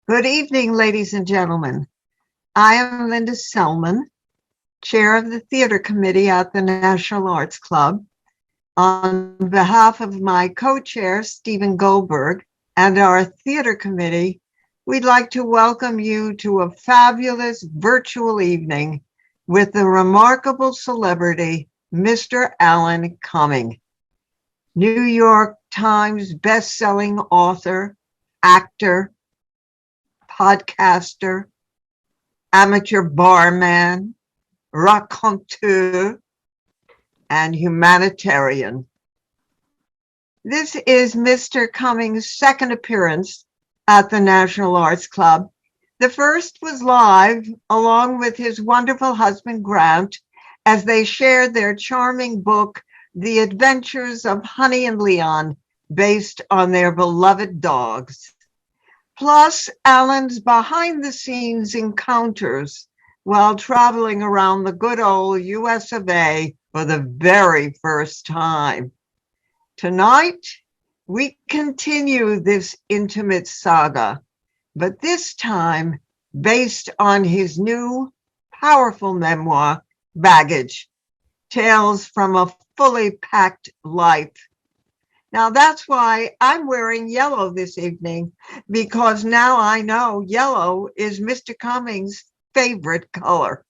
Good evening, ladies and gentlemen. I am Linda Selman, Chair of the Theater Committee at the National Arts Club. On behalf of my co-chair, Stephen Goldberg, and our Theater Committee, we'd like to welcome you to a fabulous virtual evening with the remarkable celebrity, Mr. Alan Cumming, New York Times bestselling author, actor, podcaster, amateur barman, raconteur, and humanitarian. This is Mr. Cumming's second appearance at the National Arts Club. The first was live along with his wonderful husband, Grant, as they shared their charming book, The Adventures of Honey and Leon, based on their beloved dogs. Plus, Alan's behind-the-scenes encounters while traveling around the good old US of A for the very first time. Tonight, we continue this intimate saga, but this time based on his new, powerful memoir, Baggage, Tales from a Fully Packed Life. Now that's why I'm wearing yellow this evening, because now I know yellow is Mr. Cumming's favorite color.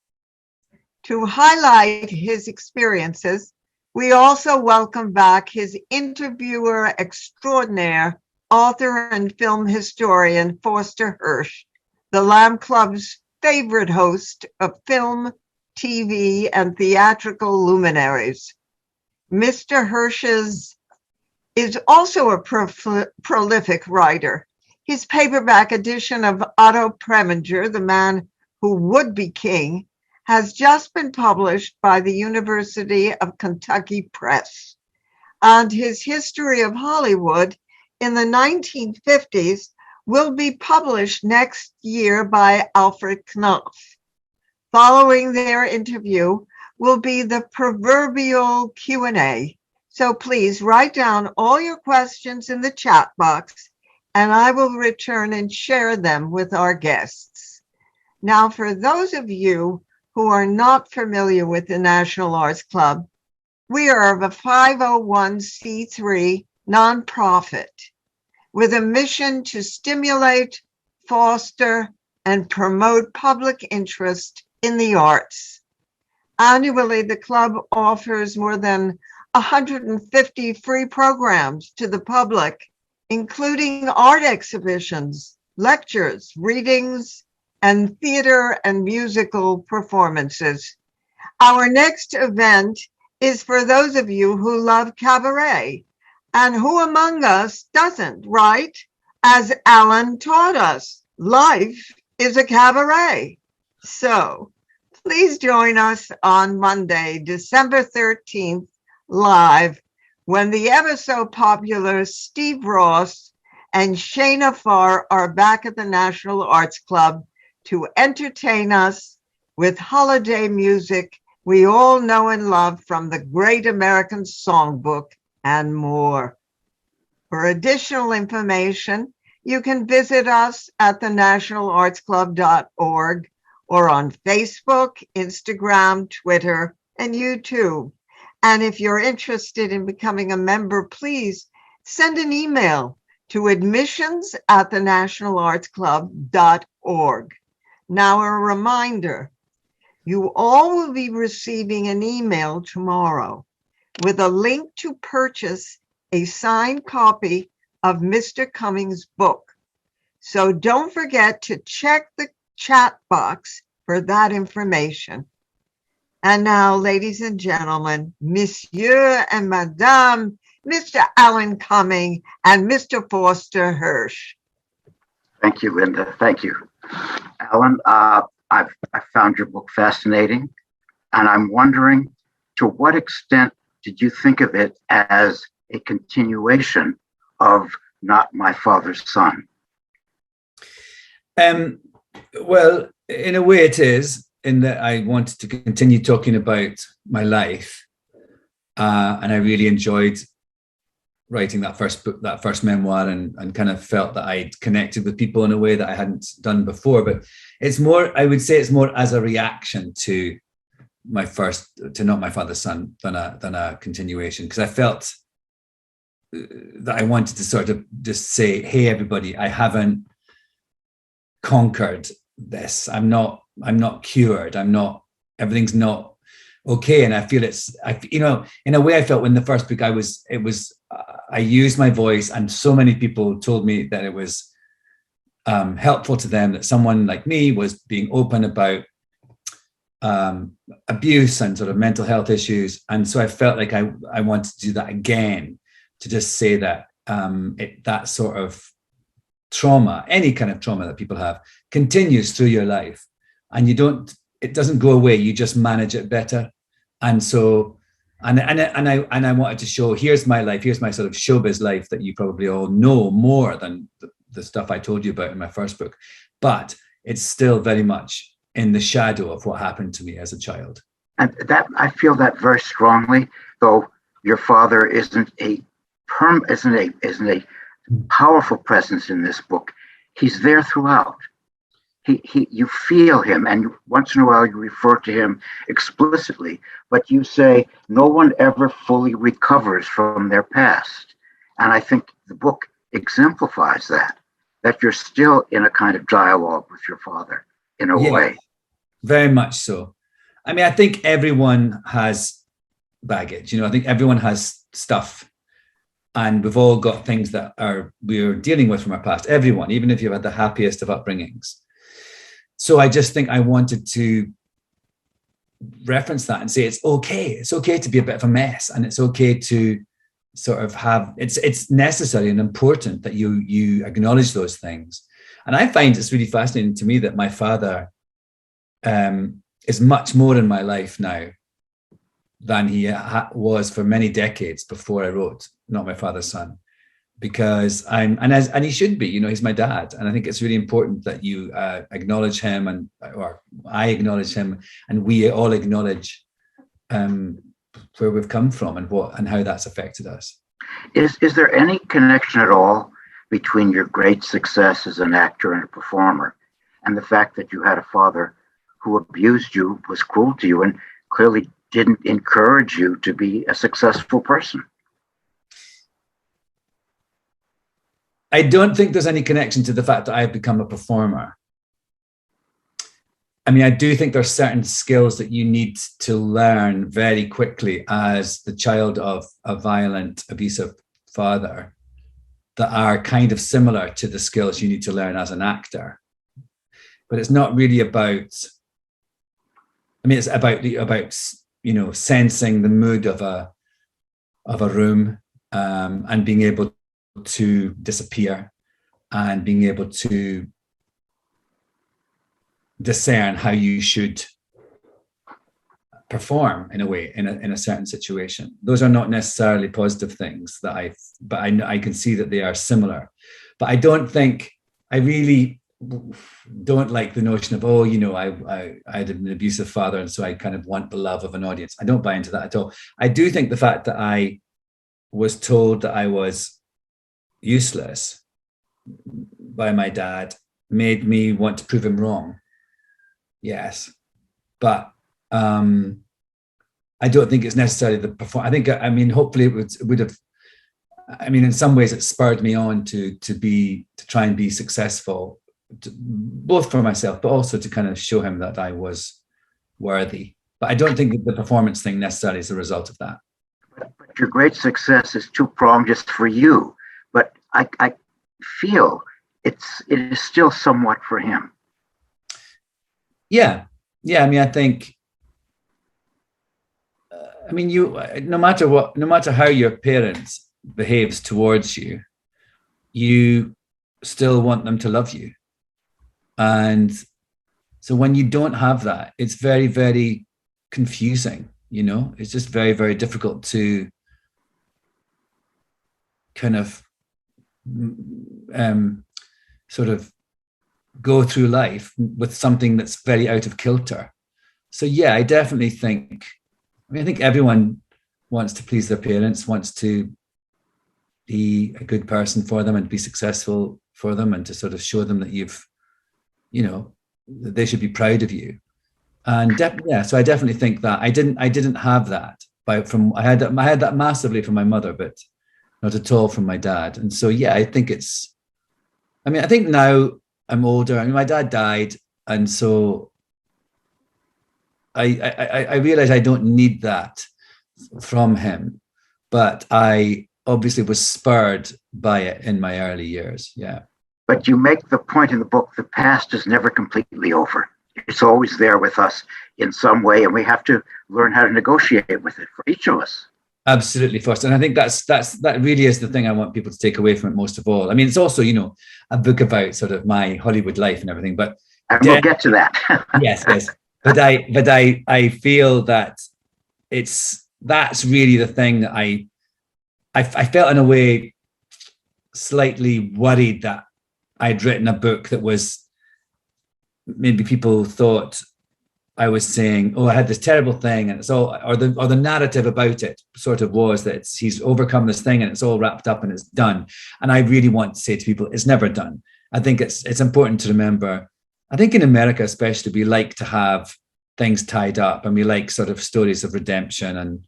To highlight his experiences, we also welcome back his interviewer extraordinaire, author and film historian, Foster Hirsch, the Lamb Club's favorite host of film, TV, and theatrical luminaries. Mr. Hirsch is also a prolific writer. His paperback edition of Otto Preminger, The Man Who Would Be King, has just been published by the University of Kentucky Press. And his History of Hollywood in the 1950s will be published next year by Alfred Knopf. Following their interview will be the proverbial Q&A. So please write down all your questions in the chat box, and I will return and share them with our guests. Now, for those of you who are not familiar with the National Arts Club, we are a 501c3 nonprofit with a mission to stimulate, foster, and promote public interest in the arts. Annually, the club offers more than 150 free programs to the public, including art exhibitions, lectures, readings, and theater and musical performances. Our next event is for those of you who love cabaret, and who among us doesn't, right? As Alan taught us, life is a cabaret. So please join us on Monday, December 13th, live, when the ever so popular Steve Ross and Shayna Farr are back at the National Arts Club to entertain us with holiday music we all know and love from the Great American Songbook and more. For additional information, you can visit us at thenationalartsclub.org or on Facebook, Instagram, Twitter, and YouTube. And if you're interested in becoming a member, please send an email to admissions@thenationalartsclub.org. Now, a reminder, you all will be receiving an email tomorrow with a link to purchase a signed copy of Mr. Cumming's book. So don't forget to check the chat box for that information. And now, ladies and gentlemen, Monsieur and Madame, Mr. Alan Cumming and Mr. Foster Hirsch. Thank you, Linda. Thank you. Alan, I found your book fascinating, and I'm wondering, to what extent did you think of it as a continuation of Not My Father's Son? Well, in a way it is, in that I wanted to continue talking about my life, and I really enjoyed writing that first book, that first memoir, and kind of felt that I'd connected with people in a way that I hadn't done before. But it's more, I would say it's more as a reaction to Not My Father's Son than a continuation, because I felt that I wanted to sort of just say, hey, everybody, I haven't conquered this. I'm not cured. Everything's not okay. And I feel in a way I felt when the first book, I used my voice, and so many people told me that it was helpful to them that someone like me was being open about abuse and sort of mental health issues. And so I felt like I wanted to do that again, to just say that that sort of trauma, any kind of trauma that people have, continues through your life, and it doesn't go away. You just manage it better. And so, and I wanted to show, here's my life, here's my sort of showbiz life that you probably all know more than the stuff I told you about in my first book, but it's still very much in the shadow of what happened to me as a child. And that, I feel that very strongly, though your father isn't a powerful presence in this book. He's there throughout. You feel him, and once in a while you refer to him explicitly, but you say no one ever fully recovers from their past. And I think the book exemplifies that you're still in a kind of dialogue with your father in a way. Very much so. I mean, I think everyone has baggage, I think everyone has stuff, and we've all got things that we're dealing with from our past, everyone, even if you've had the happiest of upbringings. So I just think I wanted to reference that and say it's okay to be a bit of a mess, and it's okay to sort of have, it's necessary and important that you acknowledge those things. And I find it's really fascinating to me that my father is much more in my life now than he was for many decades before I wrote Not My Father's Son, because and he should be, he's my dad. And I think it's really important that you acknowledge him, or I acknowledge him, and we all acknowledge where we've come from and how that's affected us. Is there any connection at all between your great success as an actor and a performer and the fact that you had a father who abused you, was cruel to you, and clearly didn't encourage you to be a successful person? I don't think there's any connection to the fact that I've become a performer. I mean, I do think there's certain skills that you need to learn very quickly as the child of a violent, abusive father that are kind of similar to the skills you need to learn as an actor. But it's not really about, it's about sensing the mood of a room, and being able to disappear, and being able to discern how you should perform in a way in a certain situation. Those are not necessarily positive things but I can see that they are similar. But I really don't like the notion of, I had an abusive father, and so I kind of want the love of an audience. I don't buy into that at all. I do think the fact that I was told that I was useless by my dad made me want to prove him wrong. Yes. But I don't think it's necessarily the perform. Hopefully it would have, in some ways it spurred me on to try and be successful, both for myself, but also to kind of show him that I was worthy. But I don't think that the performance thing necessarily is a result of that. But your great success is two-pronged just for you. But I feel it is still somewhat for him. Yeah. I think, no matter how your parents behaves towards you, you still want them to love you. And so when you don't have that, it's very, very confusing. It's just very, very difficult to kind of sort of go through life with something that's very out of kilter. So yeah, I definitely think, I think everyone wants to please their parents, wants to be a good person for them and be successful for them, and to sort of show them that that they should be proud of you. And so I definitely think that I didn't have that I had that massively from my mother, but not at all from my dad. And so, yeah, I think I think now I'm older. I mean, my dad died, and so I realize I don't need that from him, but I obviously was spurred by it in my early years. Yeah. But you make the point in the book, the past is never completely over. It's always there with us in some way, and we have to learn how to negotiate with it for each of us. Absolutely, Foster. And I think that really is the thing I want people to take away from it most of all. I mean, it's also, a book about sort of my Hollywood life and everything, but we'll get to that. yes. But I feel that that's really the thing that I felt in a way slightly worried that I'd written a book that was, maybe people thought I was saying, oh, I had this terrible thing, and it's all, or the narrative about it sort of was that he's overcome this thing and it's all wrapped up and it's done. And I really want to say to people, it's never done. I think it's important to remember. I think in America, especially, we like to have things tied up, and we like sort of stories of redemption,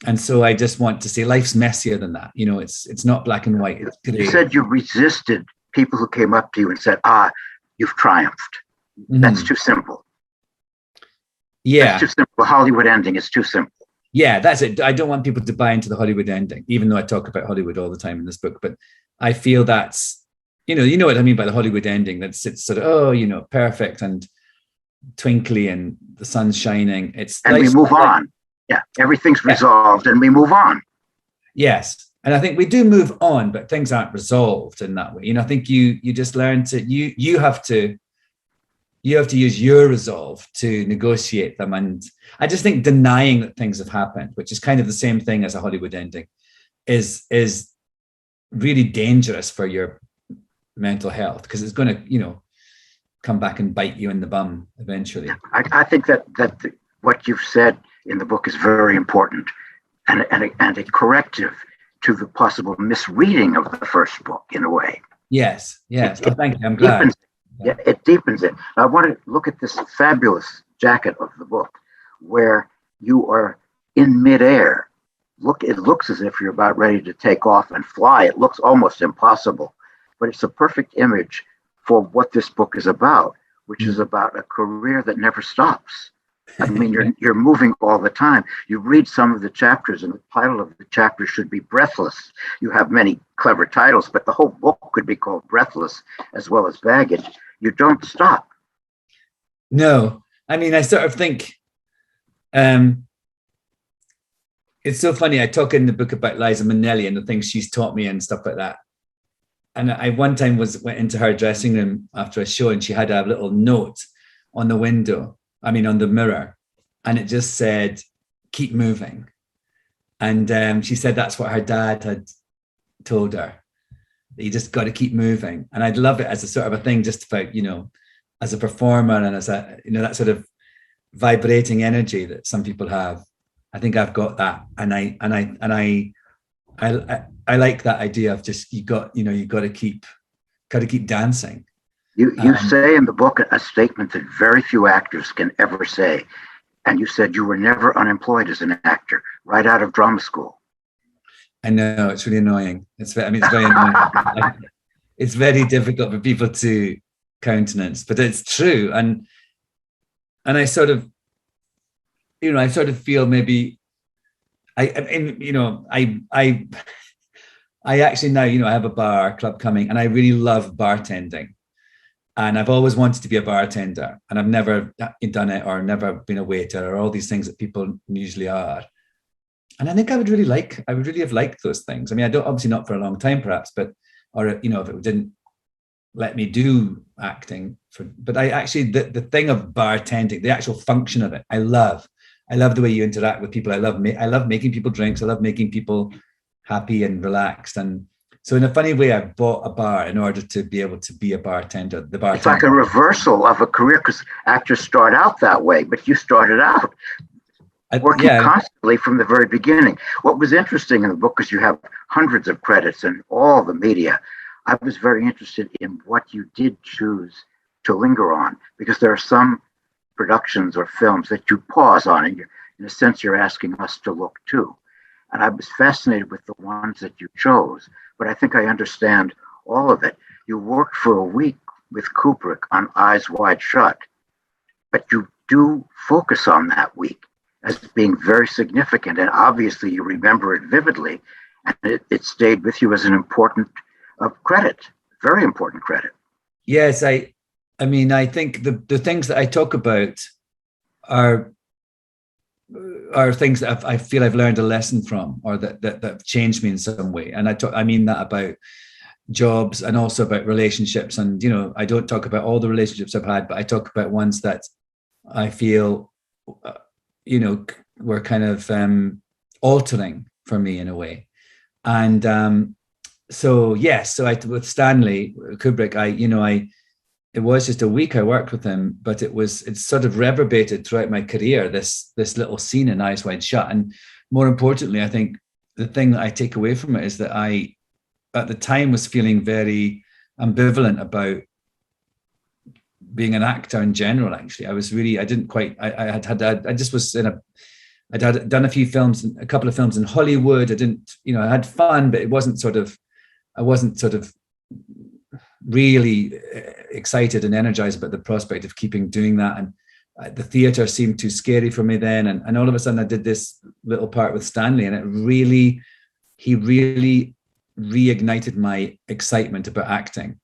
and so I just want to say life's messier than that. It's not black and white. It's gray. You said you resisted people who came up to you and said, you've triumphed. That's too simple. Yeah. That's too simple. The Hollywood ending is too simple. Yeah, that's it. I don't want people to buy into the Hollywood ending, even though I talk about Hollywood all the time in this book. But I feel that's, you know what I mean by the Hollywood ending. That's it's sort of, perfect and twinkly and the sun's shining. And we move on. Yeah, everything's resolved and we move on. Yes. And I think we do move on, but things aren't resolved in that way. I think you just learn to, you have to use your resolve to negotiate them. And I just think denying that things have happened, which is kind of the same thing as a Hollywood ending, is really dangerous for your mental health, because it's going to, come back and bite you in the bum eventually. I think that what you've said in the book is very important and a corrective to the possible misreading of the first book in a way. Yes. Oh, thank you. I'm glad. It deepens it. I want to look at this fabulous jacket of the book where you are in midair. It looks as if you're about ready to take off and fly. It looks almost impossible, but it's a perfect image for what this book is about, which is about a career that never stops. I mean, you're moving all the time. You read some of the chapters, and the title of the chapter should be Breathless. You have many clever titles, but the whole book could be called Breathless, as well as Baggage. You don't stop. No, I mean, I sort of think it's so funny. I talk in the book about Liza Minnelli and the things she's taught me and stuff like that. And I one time went into her dressing room after a show, and she had a little note on the window. I mean, on the mirror, and it just said, keep moving. And she said that's what her dad had told her, that you just got to keep moving. And I'd love it as a sort of a thing just about, as a performer and as a, that sort of vibrating energy that some people have. I think I've got that. And I like that idea of just, you got to keep dancing. You say in the book a statement that very few actors can ever say. And you said you were never unemployed as an actor, right out of drama school. I know, it's really annoying. It's very annoying. It's very difficult for people to countenance, but it's true. And I sort of, feel maybe, I actually now, I have a bar, Club Cumming, and I really love bartending. And I've always wanted to be a bartender, and I've never done it or never been a waiter or all these things that people usually are. And I think I would really have liked those things. I mean, I don't, obviously not for a long time, perhaps, but, or, if it didn't let me do acting but I actually, the thing of bartending, the actual function of it, I love the way you interact with people. I love making people drinks. I love making people happy and relaxed. And so in a funny way, I bought a bar in order to be able to be a bartender. It's like a reversal of a career, because actors start out that way, but you started out working Yeah, constantly from the very beginning. What was interesting in the book is you have hundreds of credits in all the media. I was very interested in what you did choose to linger on, because there are some productions or films that you pause on, and in a sense, you're asking us to look too. And I was fascinated with the ones that you chose, but I think I understand all of it. You worked for a week with Kubrick on Eyes Wide Shut, but you do focus on that week as being very significant. And obviously you remember it vividly, and it stayed with you as an important credit, very important credit. yes. I mean, I think the things that I talk about are things that I feel I've learned a lesson from, or that have changed me in some way. And I mean that about jobs and also about relationships. And, I don't talk about all the relationships I've had, but I talk about ones that I feel, were kind of altering for me in a way. And with Stanley Kubrick, it was just a week I worked with him, but it's sort of reverberated throughout my career, this little scene in Eyes Wide Shut. And more importantly, I think the thing that I take away from it is that I, at the time, was feeling very ambivalent about being an actor in general. Actually, I was really, I didn't quite, I just was I'd had done a couple of films in Hollywood. I didn't, I had fun, but I wasn't sort of really excited and energized about the prospect of doing that. And the theater seemed too scary for me then. And all of a sudden I did this little part with Stanley, and he really reignited my excitement about acting.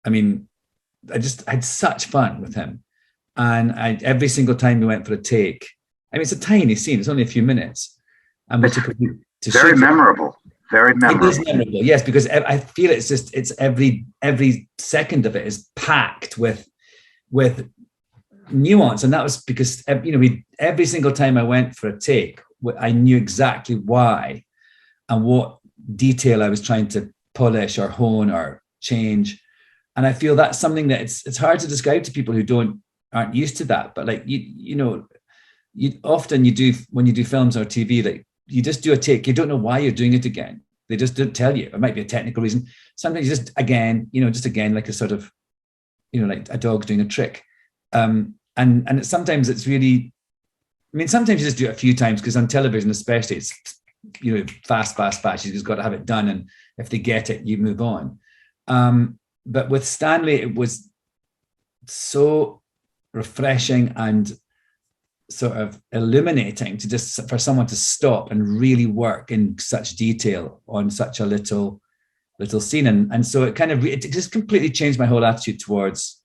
I mean, I had such fun with him. And every single time we went for a take, I mean, it's a tiny scene, it's only a few minutes. And we took to very memorable. Very memorable. It is memorable, yes, because I feel it's every second of it is packed with nuance. And that was because, every single time I went for a take, I knew exactly why and what detail I was trying to polish or hone or change. And I feel that's something that it's hard to describe to people who aren't used to that. But like, you often do when you do films or TV, like you just do a take, you don't know why you're doing it again. They just don't tell you. It might be a technical reason. Sometimes just again, like a sort of, like a dog doing a trick. And sometimes it's really, sometimes you just do it a few times, because on television especially, it's, fast. You just got to have it done. And if they get it, you move on. But with Stanley, it was so refreshing and sort of illuminating for someone to stop and really work in such detail on such a little scene. And so it just completely changed my whole attitude towards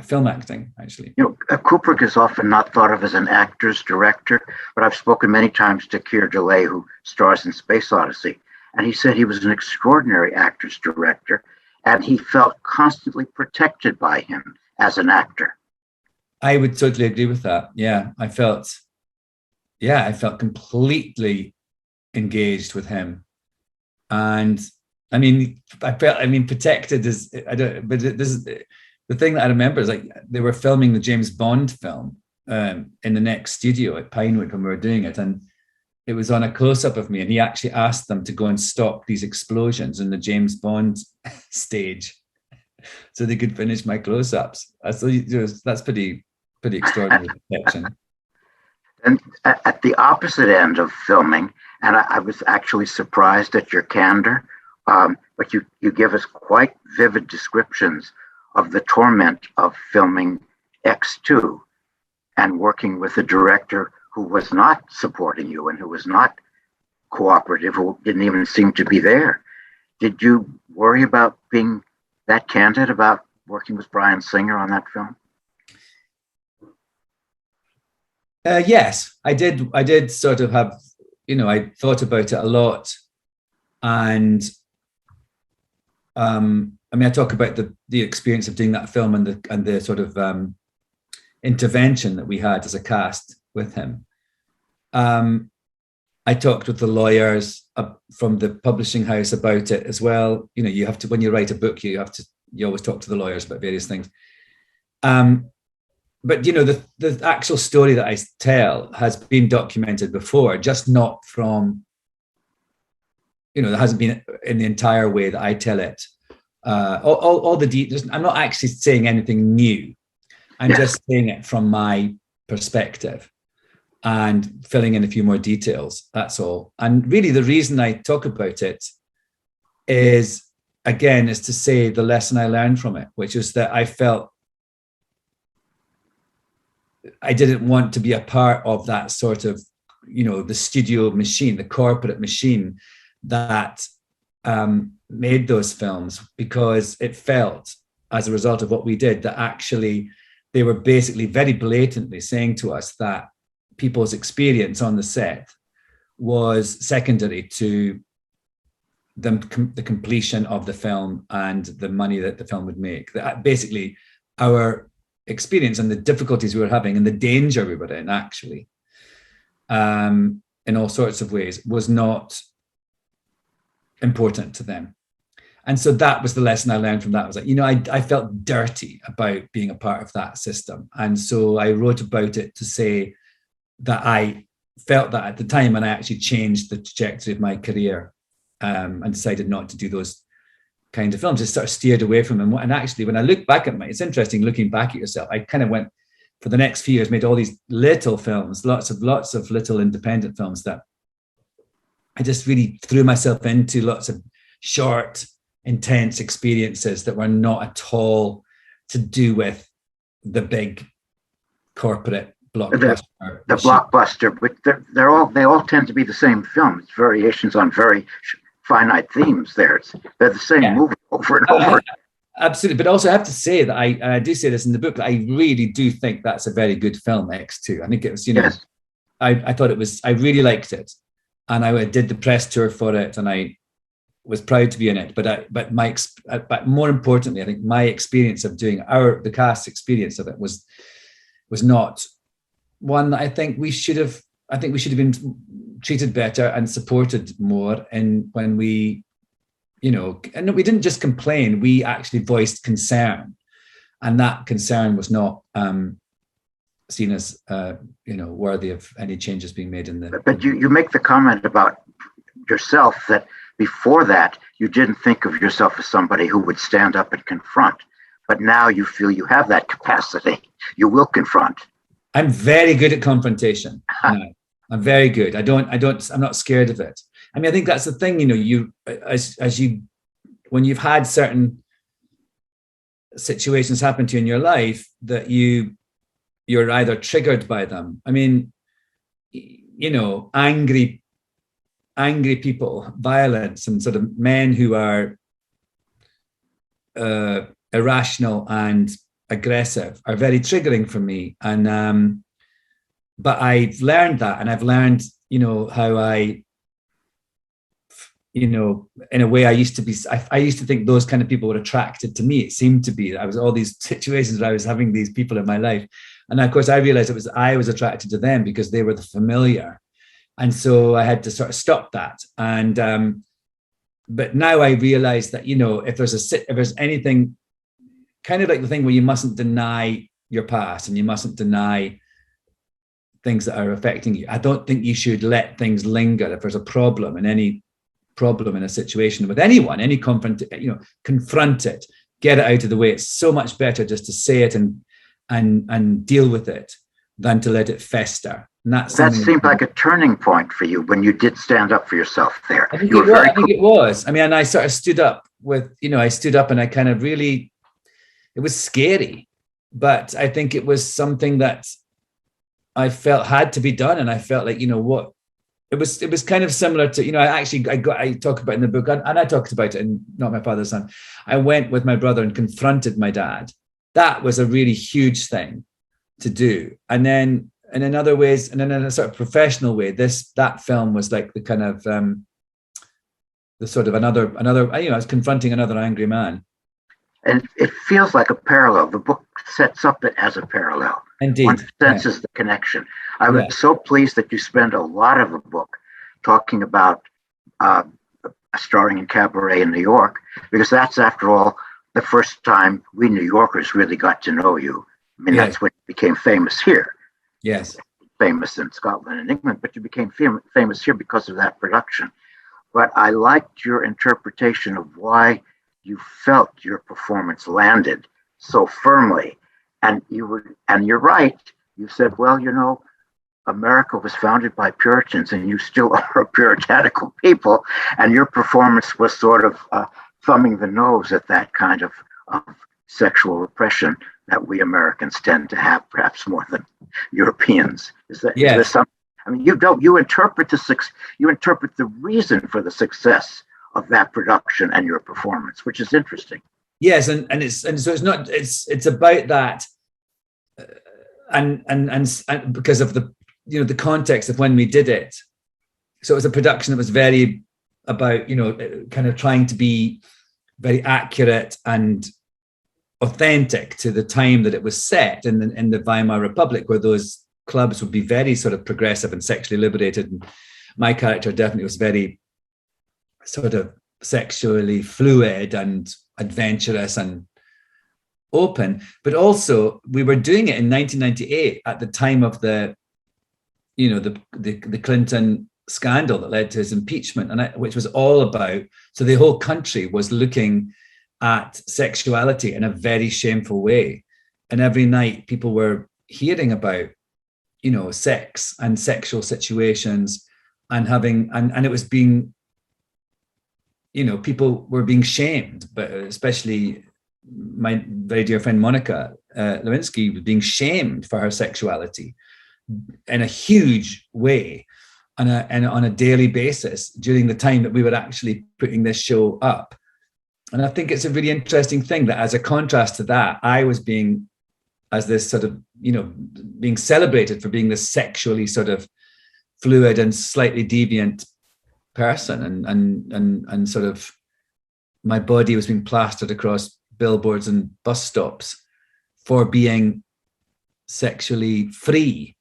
film acting, actually. Kubrick is often not thought of as an actor's director, but I've spoken many times to Keir Dullea, who stars in Space Odyssey, and he said he was an extraordinary actor's director, and he felt constantly protected by him as an actor. I would totally agree with that. Yeah, I felt completely engaged with him. And protected is, but this is the thing that I remember is, like, they were filming the James Bond film in the next studio at Pinewood when we were doing it. And it was on a close-up of me, and he actually asked them to go and stop these explosions in the James Bond stage so they could finish my close-ups. So that's pretty extraordinary protection. And at the opposite end of filming, and I was actually surprised at your candor, but you give us quite vivid descriptions of the torment of filming X2 and working with a director who was not supporting you and who was not cooperative, who didn't even seem to be there. Did you worry about being that candid about working with Bryan Singer on that film? Yes, I did. I did sort of have, I thought about it a lot. And I talk about the experience of doing that film and the sort of intervention that we had as a cast with him. I talked with the lawyers from the publishing house about it as well. You have to, when you write a book, you always talk to the lawyers about various things. but the actual story that I tell has been documented before, just not from, there hasn't been in the entire way that I tell it. All the details. I'm not actually saying anything new. I'm just saying it from my perspective and filling in a few more details. That's all. And really, the reason I talk about it is to say the lesson I learned from it, which is that I felt I didn't want to be a part of that sort of, the studio machine, the corporate machine that made those films, because it felt, as a result of what we did, that actually they were basically very blatantly saying to us that people's experience on the set was secondary to the completion of the film and the money that the film would make. That basically our experience and the difficulties we were having and the danger we were in, actually, in all sorts of ways, was not important to them. And so that was the lesson I learned from that. I was like, I felt dirty about being a part of that system. And so I wrote about it to say that I felt that at the time, and I actually changed the trajectory of my career and decided not to do those kind of films. Just sort of steered away from them. And actually, when I look back at it's interesting looking back at yourself. I kind of went, for the next few years, made all these little films, lots of little independent films that I just really threw myself into, lots of short, intense experiences that were not at all to do with the big corporate blockbuster. The blockbuster, but they all tend to be the same film. It's variations on very finite themes. They're the same movie over and over. Absolutely, but also I have to say that I do say this in the book, that I really do think that's a very good film, X2. I think it was, yes. I thought it was, I really liked it, and I did the press tour for it, and I was proud to be in it. But more importantly, I think my experience of doing the cast experience of it was not one that I think we should have been treated better and supported more. And when we, and we didn't just complain, we actually voiced concern, and that concern was not seen as worthy of any changes being made in the. But you make the comment about yourself that before that you didn't think of yourself as somebody who would stand up and confront, but now you feel you have that capacity. You will confront. I'm very good at confrontation. No, I'm very good. I'm not scared of it. I mean, I think that's the thing, when you've had certain situations happen to you in your life, that you're either triggered by them. I mean, angry people, violence, and sort of men who are irrational and aggressive are very triggering for me. And but I've learned that, and I've learned, how I, in a way, I used to think those kind of people were attracted to me. It seemed to be. I was all these situations where I was having these people in my life, and of course I realized I was attracted to them because they were the familiar, and so I had to sort of stop that. And but now I realize that if there's anything, kind of like the thing where you mustn't deny your past and you mustn't deny things that are affecting you. I don't think you should let things linger. If there's a problem in a situation with anyone, confront it, get it out of the way. It's so much better just to say it and deal with it than to let it fester. And that seemed like a turning point for you when you did stand up for yourself there. I think it was. I mean, and I sort of stood up and I kind of really, it was scary, but I think it was something that I felt had to be done. And I felt like, it was kind of similar to, I talk about in the book, and I talked about it in Not My Father's Son. I went with my brother and confronted my dad. That was a really huge thing to do. And then in other ways, and then in a sort of professional way, that film was like the kind of the sort of another, I was confronting another angry man. And it feels like a parallel. The book sets up it as a parallel. Indeed. One senses the connection. I was so pleased that you spend a lot of the book talking about starring in Cabaret in New York, because that's, after all, the first time we New Yorkers really got to know you. I mean, Yes. that's when you became famous here. Yes. Famous in Scotland and England, but you became famous here because of that production. But I liked your interpretation of why you felt your performance landed so firmly. And you're right. You said, well, America was founded by Puritans, and you still are a puritanical people, and your performance was sort of thumbing the nose at that kind of sexual repression that we Americans tend to have, perhaps more than Europeans. Is there some? I mean, you interpret the reason for the success of that production and your performance, which is interesting. Yes, and it's about that, and because of the context of when we did it. So it was a production that was very about kind of trying to be very accurate and authentic to the time that it was set in the Weimar Republic, where those clubs would be very sort of progressive and sexually liberated. And my character definitely was very sort of sexually fluid and adventurous and open. But also we were doing it in 1998 at the time of the Clinton scandal that led to his impeachment, which was all about, so the whole country was looking at sexuality in a very shameful way. And every night people were hearing about, sex and sexual situations and it was being, people were being shamed, but especially my very dear friend Monica Lewinsky was being shamed for her sexuality in a huge way on a daily basis during the time that we were actually putting this show up. And I think it's a really interesting thing that as a contrast to that, I was being, as this sort of, being celebrated for being this sexually sort of fluid and slightly deviant person. And sort of my body was being plastered across billboards and bus stops for being sexually free.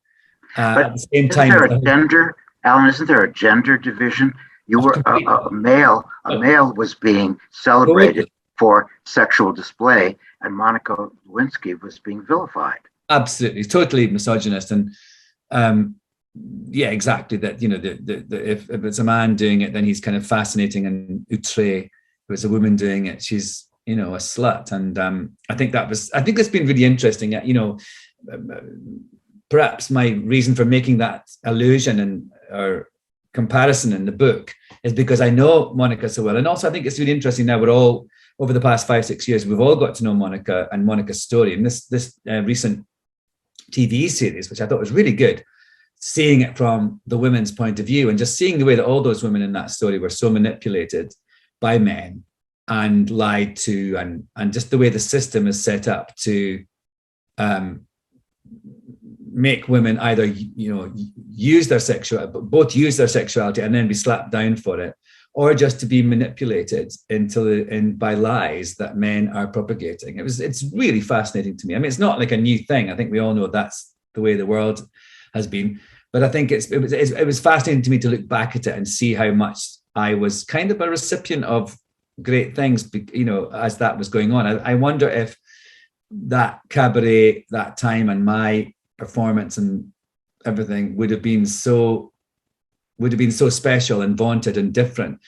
At the same time, isn't there a gender, Alan? Isn't there a gender division? You were a male. A male was being celebrated for sexual display, and Monica Lewinsky was being vilified. Absolutely, totally misogynist, and exactly that. If it's a man doing it, then he's kind of fascinating, and outre. If it's a woman doing it, she's a slut. And I think that's been really interesting. Perhaps my reason for making that allusion or comparison in the book is because I know Monica so well. And also I think it's really interesting now, we're all, over the past 5-6 years, we've all got to know Monica and Monica's story. And this recent TV series, which I thought was really good, seeing it from the women's point of view and just seeing the way that all those women in that story were so manipulated by men and lied to, and just the way the system is set up to make women either use their sexuality and then be slapped down for it, or just to be manipulated by lies that men are propagating. It's really fascinating to me. I mean, it's not like a new thing. I think we all know that's the way the world has been. But I think it was fascinating to me to look back at it and see how much I was kind of a recipient of great things, as that was going on. I wonder if that Cabaret, that time, and my performance and everything would have been so special and vaunted and different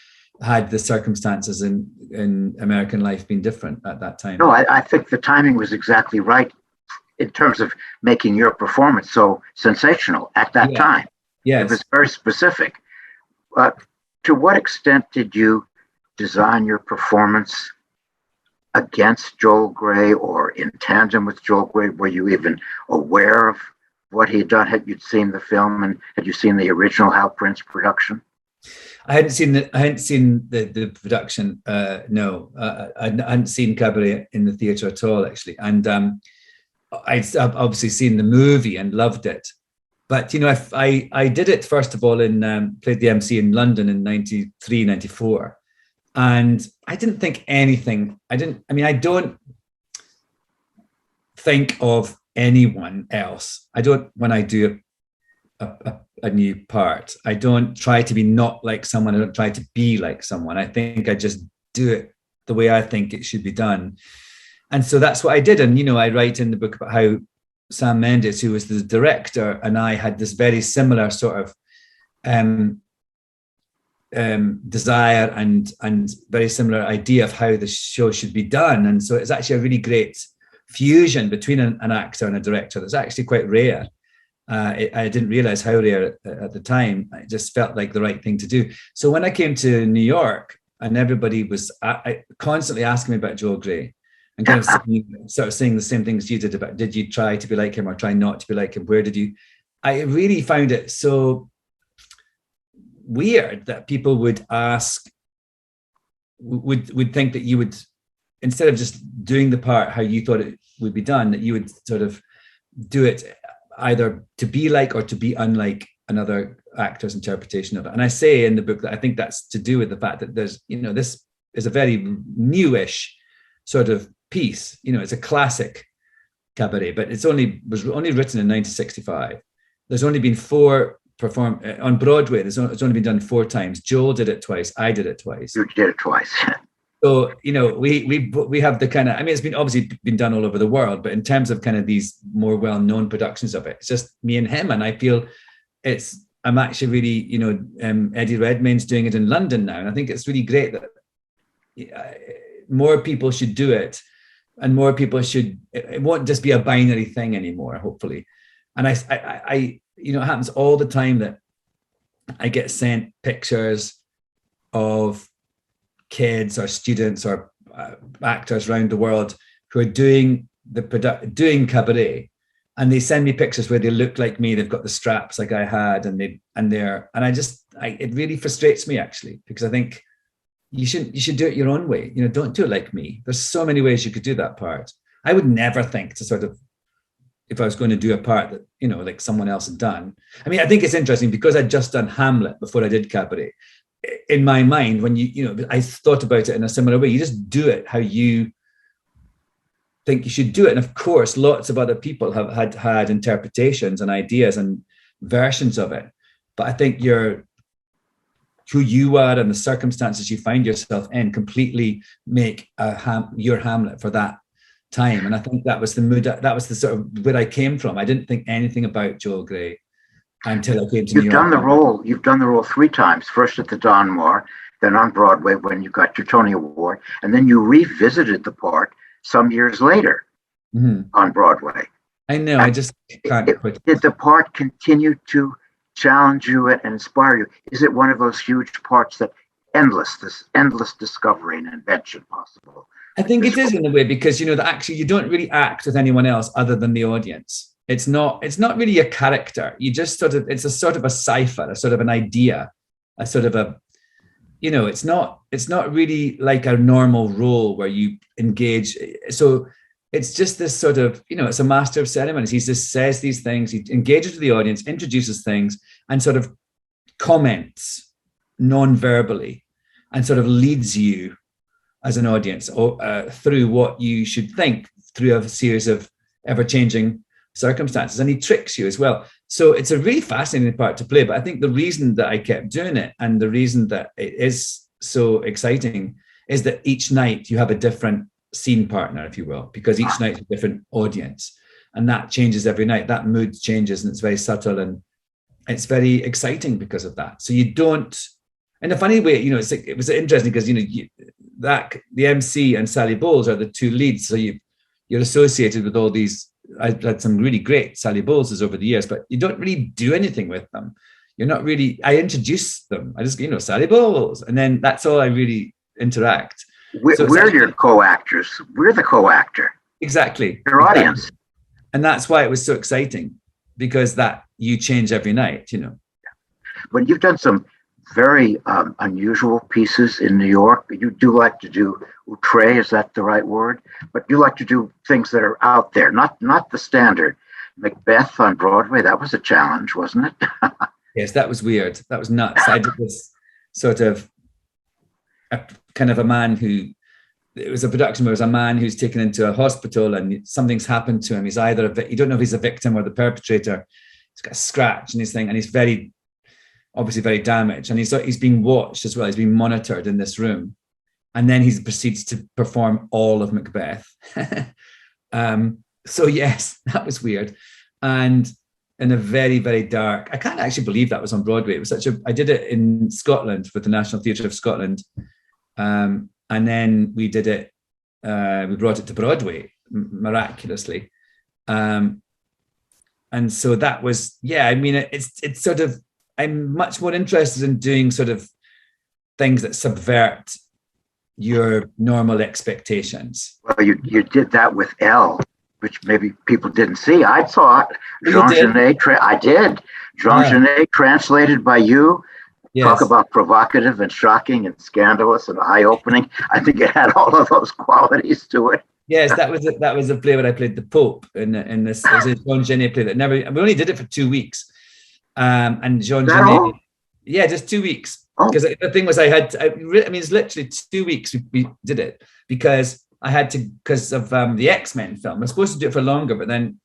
had the circumstances in American life been different at that time. No, I think the timing was exactly right in terms of making your performance so sensational at that time. Yes. It was very specific. But to what extent did you design your performance against Joel Grey or in tandem with Joel Grey? Were you even aware of what he had done? Had you seen the film, and had you seen the original Hal Prince production? I hadn't seen the production. No, I hadn't seen Cabaret in the theatre at all, actually. And I've obviously seen the movie and loved it. But, I did it, first of all, played the MC in London in 93, 94. And I didn't think anything. I don't think of anyone else. I don't, when I do a new part, I don't try to be not like someone. I don't try to be like someone. I think I just do it the way I think it should be done. And so that's what I did. And, I write in the book about how Sam Mendes, who was the director, and I had this very similar sort of desire and very similar idea of how the show should be done. And so it's actually a really great fusion between an actor and a director that's actually quite rare. I didn't realize how rare at the time. It just felt like the right thing to do. So when I came to New York, and everybody was constantly asking me about Joel Grey, and kind of sort of saying the same things you did about, did you try to be like him or try not to be like him? Where did you? I really found it so weird that people would ask, would think that you would, instead of just doing the part how you thought it would be done, that you would sort of do it either to be like or to be unlike another actor's interpretation of it. And I say in the book that I think that's to do with the fact that there's, this is a very newish sort of piece. It's a classic cabaret, but was only written in 1965. There's only been 4 performed on Broadway. It's only been done 4 times. Joel did it twice. I did it twice. You did it twice. So, we have the kind of, it's been obviously been done all over the world, but in terms of kind of these more well-known productions of it, it's just me and him. And I feel I'm actually really, Eddie Redmayne's doing it in London now. And I think it's really great that more people should do it, and more people should, it won't just be a binary thing anymore, hopefully. And I it happens all the time that I get sent pictures of kids or students or actors around the world who are doing cabaret, and they send me pictures where they look like me. They've got the straps like I had, and it really frustrates me, actually, because I think you should do it your own way. Don't do it like me. There's so many ways you could do that part. I would never think to sort of, if I was going to do a part that, like someone else had done. I think it's interesting because I'd just done Hamlet before I did Cabaret. In my mind, when I thought about it in a similar way. You just do it how you think you should do it. And of course, lots of other people have had interpretations and ideas and versions of it. But I think who you are and the circumstances you find yourself in completely make your Hamlet for that time. And I think that was the mood, that was the sort of where I came from. I didn't think anything about Joel Grey until I came to New York. You've done the role 3 times, first at the Donmar, then on Broadway when you got your Tony Award, and then you revisited the part some years later on Broadway. I know, I just can't quit. Did the part continue to challenge you and inspire you? Is it one of those huge parts that this endless discovery and invention possible? I think it is in a way, because that actually you don't really act with anyone else other than the audience. It's not really a character. You just it's a sort of a cipher, a sort of an idea, a sort of a, it's not really like a normal role where you engage. So it's just this sort of, it's a master of ceremonies. He just says these things, he engages with the audience, introduces things, and sort of comments non-verbally, and sort of leads you as an audience through what you should think through a series of ever-changing circumstances. And he tricks you as well. So it's a really fascinating part to play. But I think the reason that I kept doing it, and the reason that it is so exciting, is that each night you have a different scene partner, if you will, because each night is a different audience. And that changes every night. That mood changes, and it's very subtle, and it's very exciting because of that. So you don't, in a funny way, it was interesting because, the MC and Sally Bowles are the 2 leads. So you're associated with all these. I've had some really great Sally Bowleses over the years, but you don't really do anything with them. You're not really, I introduce them. I just, Sally Bowles. And then that's all I really interact. We're your co-actors. We're the co-actor. Exactly. Your audience. Exactly. And that's why it was so exciting, because that you change every night, When you've done some very unusual pieces in New York, you do like to do outre, is that the right word? But you like to do things that are out there, not the standard. Macbeth on Broadway, that was a challenge, wasn't it? Yes, that was weird. That was nuts. I did this sort of kind of a man who, it was a production where it was a man who's taken into a hospital and something's happened to him. He's either, you don't know if he's a victim or the perpetrator. He's got a scratch in his thing, and he's obviously very damaged, and he's being watched as well. He's being monitored in this room, and then he proceeds to perform all of Macbeth. So yes, that was weird. And in a very, very dark, I can't actually believe that was on Broadway. It was I did it in Scotland with the National Theatre of Scotland. And then we did it, we brought it to Broadway miraculously. And so that was, yeah, I mean, it's sort of, I'm much more interested in doing sort of things that subvert your normal expectations. Well, you did that with Elle, which maybe people didn't see. I saw it. You did? I did. Jean Genet, translated by you. Yes. Talk about provocative and shocking and scandalous and eye-opening. I think it had all of those qualities to it. Yes, that was a play where I played the Pope in this. It was a Jean Genet play that we only did it for 2 weeks. And Jean Genet, yeah, just 2 weeks. Because the thing was, I mean, it's literally 2 weeks we did it because I had to, because of the X-Men film. I was supposed to do it for longer, but then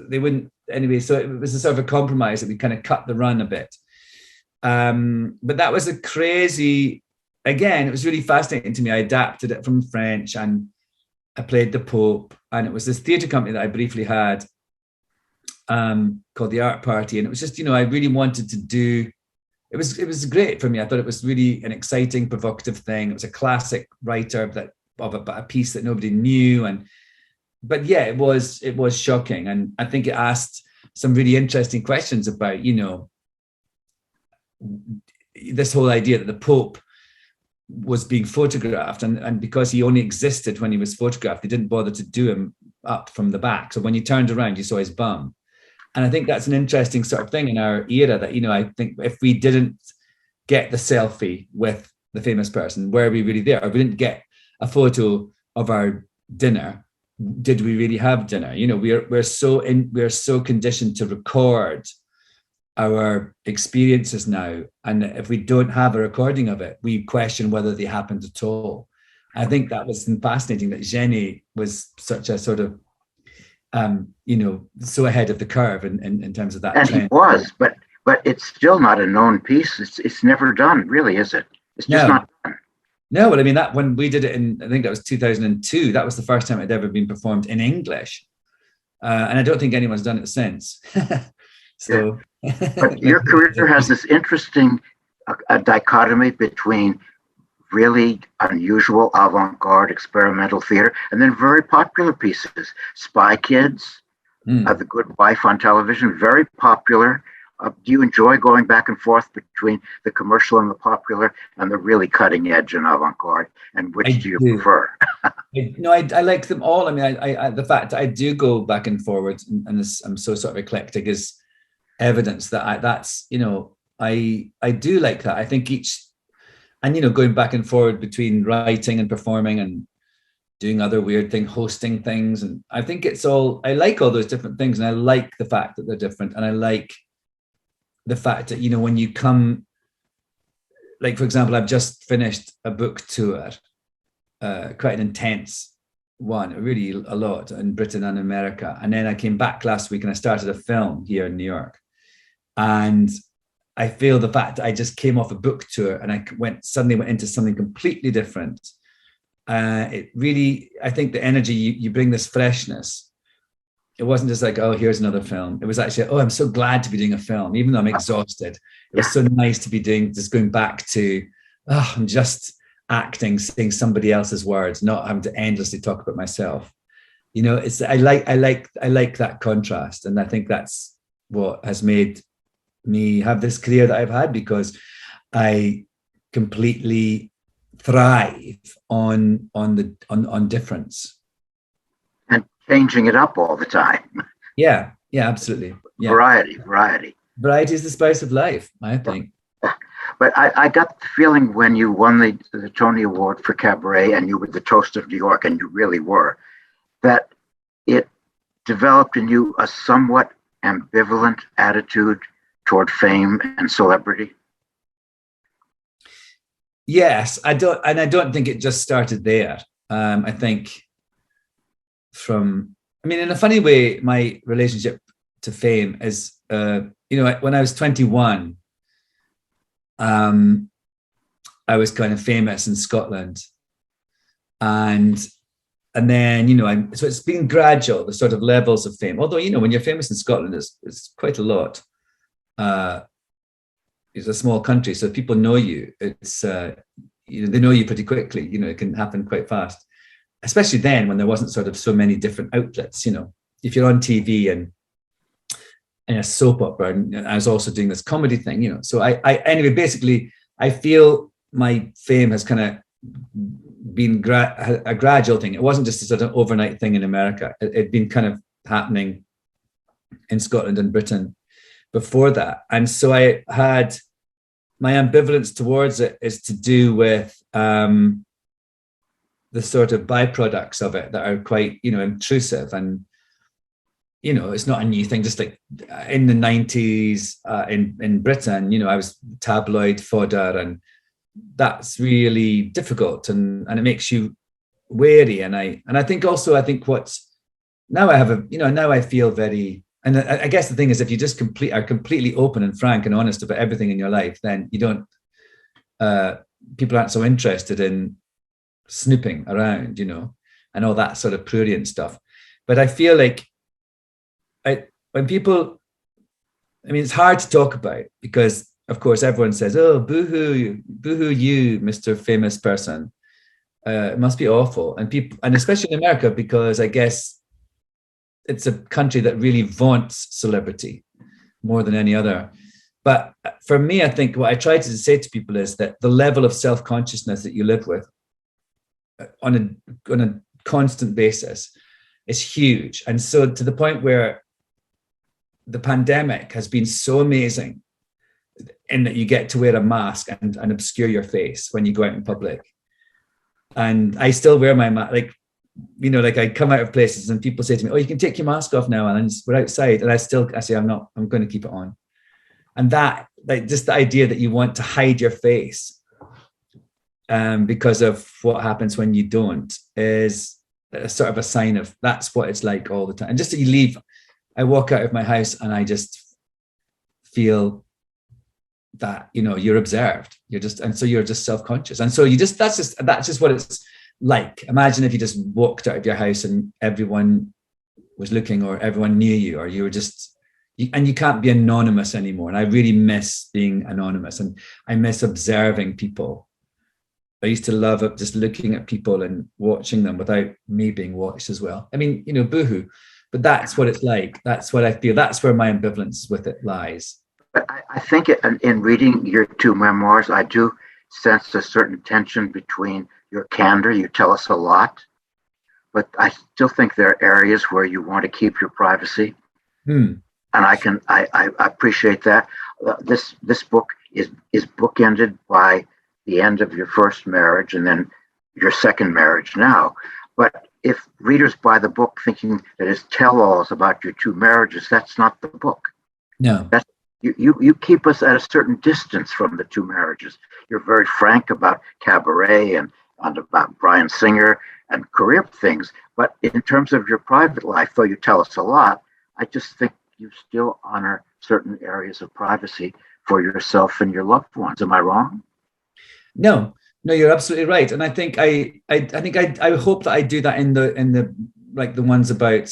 they wouldn't anyway. So it was a sort of a compromise that we kind of cut the run a bit. But that was a crazy, again, it was really fascinating to me. I adapted it from French and I played the Pope, and it was this theatre company that I briefly had called the Art Party. And it was just, I really wanted to do, it was great for me. I thought it was really an exciting, provocative thing. It was a classic writer of a piece that nobody knew. But yeah, it was shocking. And I think it asked some really interesting questions about, this whole idea that the Pope was being photographed, and because he only existed when he was photographed, they didn't bother to do him up from the back. So when you turned around, you saw his bum. And I think that's an interesting sort of thing in our era that, I think if we didn't get the selfie with the famous person, were we really there? Or we didn't get a photo of our dinner, did we really have dinner? We're so conditioned to record our experiences now, and if we don't have a recording of it, we question whether they happened at all. I think that was fascinating that Jenny was such a sort of so ahead of the curve in terms of that. And trend. He was, but it's still not a known piece. It's never done, really, is it? It's just not done. No, but I mean, that when we did it I think that was 2002, that was the first time it had ever been performed in English. And I don't think anyone's done it since. So, yeah. But your career has this interesting dichotomy between really unusual avant-garde experimental theater and then very popular pieces. Spy Kids, The Good Wife on television, very popular. Do you enjoy going back and forth between the commercial and the popular and the really cutting edge and avant-garde? And which do you prefer? I like them all. I mean, I the fact that I do go back and forward and this, I'm so sort of eclectic is evidence that I do like that. I think going back and forward between writing and performing and doing other weird things, hosting things. And I think I like all those different things. And I like the fact that they're different. And I like the fact that, when you come, like, for example, I've just finished a book tour, quite an intense one, really a lot in Britain and America. And then I came back last week and I started a film here in New York. And I feel the fact that I just came off a book tour and I suddenly went into something completely different. It really, I think the energy, you bring this freshness. It wasn't just like, oh, here's another film. It was actually, oh, I'm so glad to be doing a film, even though I'm exhausted. It was so nice to be going back to, I'm just acting, saying somebody else's words, not having to endlessly talk about myself. I like that contrast. And I think that's what has made me have this career that I've had, because I completely thrive on difference and changing it up all the time. Yeah, absolutely. Yeah. Variety is the spice of life, I think. But I got the feeling when you won the Tony Award for Cabaret and you were the toast of New York, and you really were, that it developed in you a somewhat ambivalent attitude toward fame and celebrity. Yes, I don't think it just started there. I think in a funny way, my relationship to fame is, when I was 21, I was kind of famous in Scotland, and and then, so it's been gradual, the sort of levels of fame. Although, when you're famous in Scotland, it's quite a lot. It's a small country, so people know you. It's, they know you pretty quickly. It can happen quite fast, especially then when there wasn't sort of so many different outlets. If you're on TV and in a soap opera, and I was also doing this comedy thing, so anyway, basically, I feel my fame has kind of been a gradual thing. It wasn't just a sort of overnight thing in America. It'd been kind of happening in Scotland and Britain before that. And so I had my ambivalence towards it is to do with the sort of byproducts of it that are quite, intrusive. And, it's not a new thing. Just like in the 90s in Britain, I was tabloid fodder, and that's really difficult, and it makes you wary. And I think what's now now I feel very, and I guess the thing is, if you just are completely open and frank and honest about everything in your life, then you don't people aren't so interested in snooping around, and all that sort of prurient stuff. But I feel like when people, it's hard to talk about, because of course everyone says, oh, boohoo you, Mr. Famous person. It must be awful. And people, and especially in America, because I guess it's a country that really vaunts celebrity more than any other. But for me, I think what I try to say to people is that the level of self-consciousness that you live with on a constant basis is huge. And so to the point where the pandemic has been so amazing in that you get to wear a mask and obscure your face when you go out in public. And I still wear my mask, I come out of places and people say to me, oh, you can take your mask off now, and we're outside. And I say, I'm going to keep it on. And that, just the idea that you want to hide your face because of what happens when you don't, is a sort of a sign of that's what it's like all the time. And just that you leave, I walk out of my house and I just feel that, you're observed. And so you're just self-conscious. And so that's just what it's like. Imagine if you just walked out of your house and everyone was looking, or everyone knew you, or you were just, and you can't be anonymous anymore. And I really miss being anonymous, and I miss observing people. I used to love just looking at people and watching them without me being watched as well. Boohoo, but that's what it's like. That's what I feel. That's where my ambivalence with it lies. But I think in reading your two memoirs, I do sense a certain tension between your candor. You tell us a lot, but I still think there are areas where you want to keep your privacy. And I appreciate that. This book is bookended by the end of your first marriage and then your second marriage now. But if readers buy the book thinking that it's tell-alls about your two marriages, that's not the book. No. You keep us at a certain distance from the two marriages. You're very frank about Cabaret and about Bryan Singer and career things. But in terms of your private life, though you tell us a lot, I just think you still honor certain areas of privacy for yourself and your loved ones. Am I wrong? No, you're absolutely right. And I think I hope that I do that in the like the ones about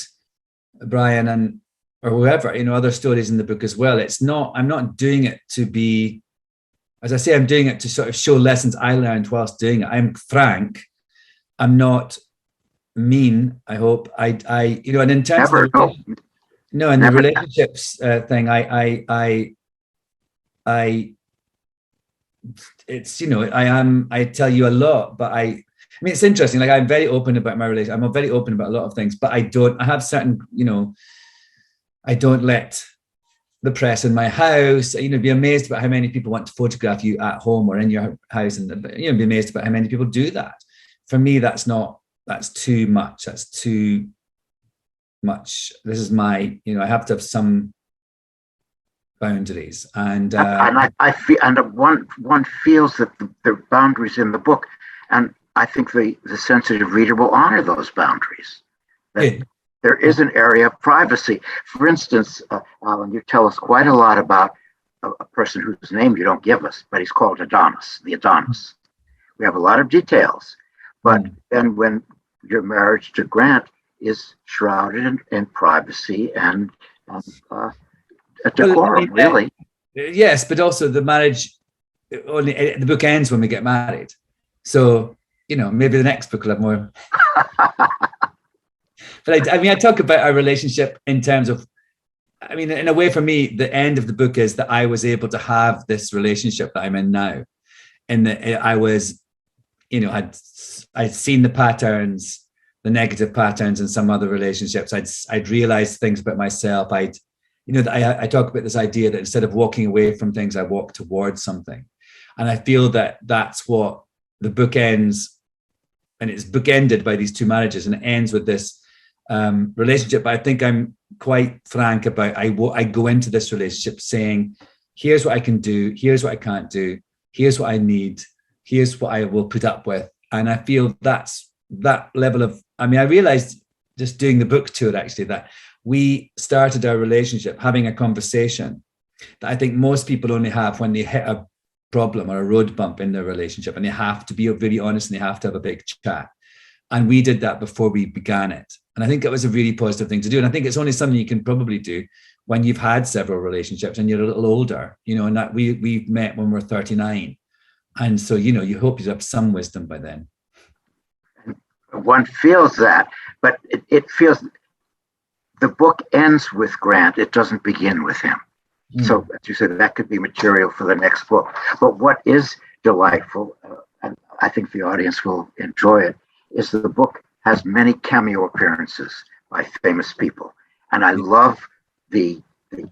Brian or whoever, other stories in the book as well. I'm not doing it to be, as I say, I'm doing it to sort of show lessons I learned whilst doing it. I'm frank. I'm not mean, I hope. And in terms Never, of the relationships thing, I tell you a lot, but it's interesting. Like, I'm very open about my relationship. I'm very open about a lot of things, but I have certain, I don't let the press in my house, be amazed about how many people want to photograph you at home or in your house, and, be amazed about how many people do that. For me, that's too much. That's too much. This is my, I have to have some boundaries. And I feel, and one feels that the boundaries in the book, and I think the sensitive reader will honor those boundaries. There is an area of privacy. For instance, Alan, you tell us quite a lot about a person whose name you don't give us, but he's called Adonis, the Adonis. We have a lot of details. But then when your marriage to Grant is shrouded in privacy and a decorum, really. Yes, but also the marriage, only the book ends when we get married. So, maybe the next book will have more. But I talk about our relationship in terms of, in a way for me, the end of the book is that I was able to have this relationship that I'm in now. And that I was, I'd seen the patterns, the negative patterns in some other relationships. I'd realized things about myself. I talk about this idea that instead of walking away from things, I walk towards something. And I feel that that's what the book ends, and it's bookended by these two marriages, and it ends with this relationship. But I think I'm quite frank about, I go into this relationship saying, here's what I can do, here's what I can't do, here's what I need, here's what I will put up with. And I feel that's that level of, I realized just doing the book tour, actually, that we started our relationship having a conversation that I think most people only have when they hit a problem or a road bump in their relationship, and they have to be really honest and they have to have a big chat. And we did that before we began it. And I think it was a really positive thing to do. And I think it's only something you can probably do when you've had several relationships and you're a little older, and that we met when we're 39. And so, you hope you have some wisdom by then. One feels that, but it feels the book ends with Grant. It doesn't begin with him. So, as you said, that could be material for the next book. But what is delightful, and I think the audience will enjoy it, is that the book has many cameo appearances by famous people. And I love the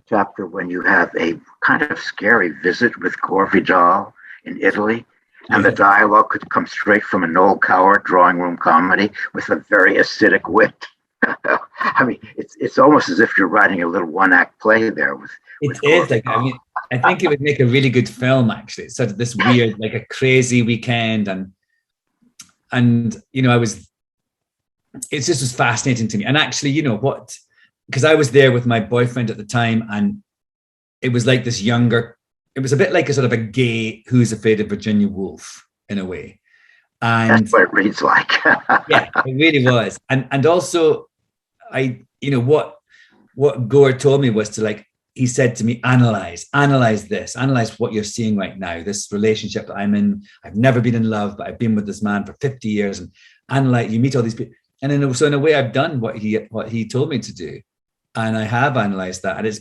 chapter when you have a kind of scary visit with Gore Vidal in Italy. And the dialogue could come straight from a Noel Coward drawing room comedy with a very acidic wit. It's almost as if you're writing a little one-act play there with it is like, I think it would make a really good film, actually. It's sort of this weird, like a crazy weekend, and it just was fascinating to me. And actually, because I was there with my boyfriend at the time, and it was like this younger, it was a bit like a sort of a gay Who's Afraid of Virginia Woolf in a way. And that's what it reads like. Yeah, it really was. And also what Gore told me was to, he said to me, analyze this, analyze what you're seeing right now, this relationship that I'm in. I've never been in love, but I've been with this man for 50 years, and analyze, you meet all these people. And so in a way, I've done what he told me to do. And I have analyzed that. And it's,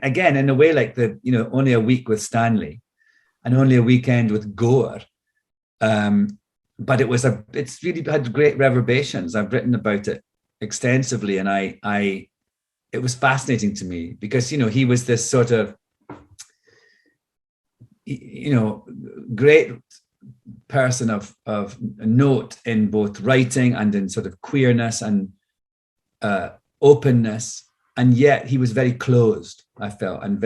again, in a way, like only a week with Stanley and only a weekend with Gore. But it's really had great reverberations. I've written about it extensively, and it was fascinating to me because, he was this sort of, great person of note in both writing and in sort of queerness and openness. And yet he was very closed, I felt, and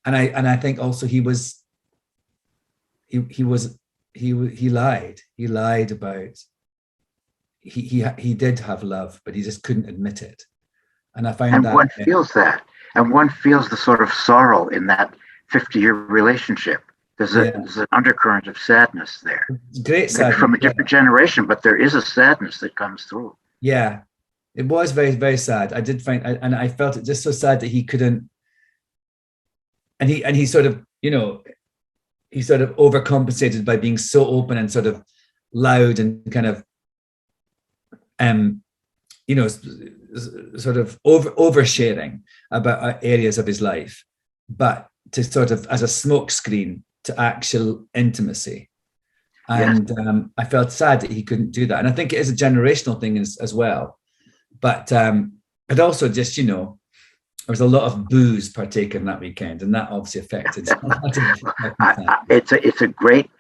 I think also he lied about, he did have love, but he just couldn't admit it. And I find that. And one feels the sort of sorrow in that 50-year relationship. There's an undercurrent of sadness there. Great sadness. From a different generation, but there is a sadness that comes through. Yeah, it was very, very sad. I did find, and I felt it just so sad that he couldn't, and he sort of, he sort of overcompensated by being so open and sort of loud and kind of, sort of oversharing about areas of his life, but to sort of as a smokescreen to actual intimacy. And I felt sad that he couldn't do that. And I think it is a generational thing as well. But also just, there was a lot of booze partaken that weekend, and that obviously affected. It's a great,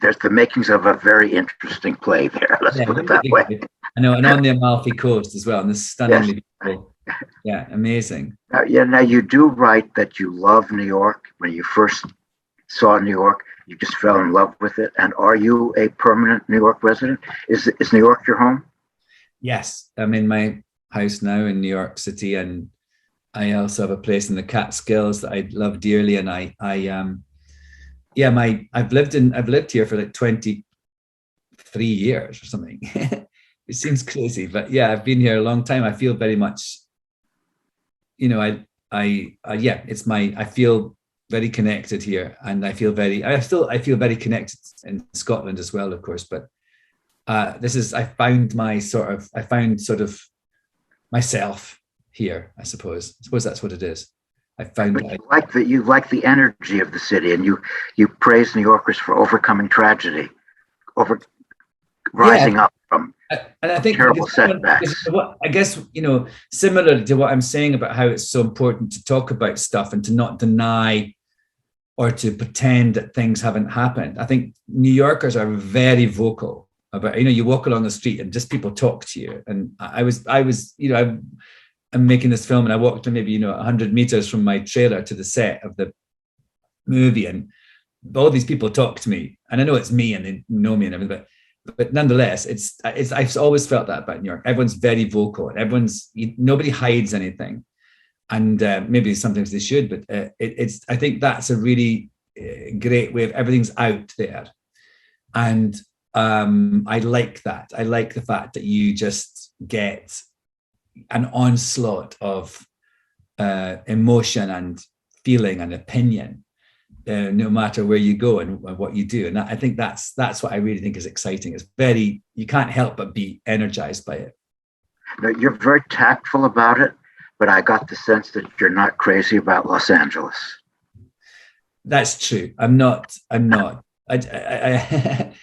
there's the makings of a very interesting play there. Let's put it that way. I know, and on the Amalfi Coast as well, and this stunningly beautiful. Yeah, amazing. Now you do write that you love New York. When you first saw New York, you just fell in love with it. And are you a permanent New York resident? Is New York your home? Yes, I'm in my house now in New York City, and I also have a place in the Catskills that I love dearly. And I've lived here for like 25 3 years or something. It seems crazy, but yeah, I've been here a long time. I feel very much, you know, I feel very connected here, and I feel very connected in Scotland as well, of course. But I found sort of myself here, I suppose. I suppose that's what it is. I found but you like the energy of the city, and you praise New Yorkers for overcoming tragedy, rising up from and I think terrible setbacks. I guess, you know, similar to what I'm saying about how it's so important to talk about stuff and to not deny or to pretend that things haven't happened. I think New Yorkers are very vocal about, you know, you walk along the street and just people talk to you. And I was, you know, I'm making this film and I walked maybe, you know, 100 meters from my trailer to the set of the movie, and all these people talk to me, and I know it's me and they know me and everything, but nonetheless, I've always felt that about New York. Everyone's very vocal, and nobody hides anything, and maybe sometimes they should, but I think that's a really great way of everything's out there, and I like that. I like the fact that you just get an onslaught of emotion and feeling and opinion, no matter where you go and what you do. And I think that's what I really think is exciting. It's you can't help but be energized by it. Now, you're very tactful about it, but I got the sense that you're not crazy about Los Angeles. That's true. I'm not. I mean, I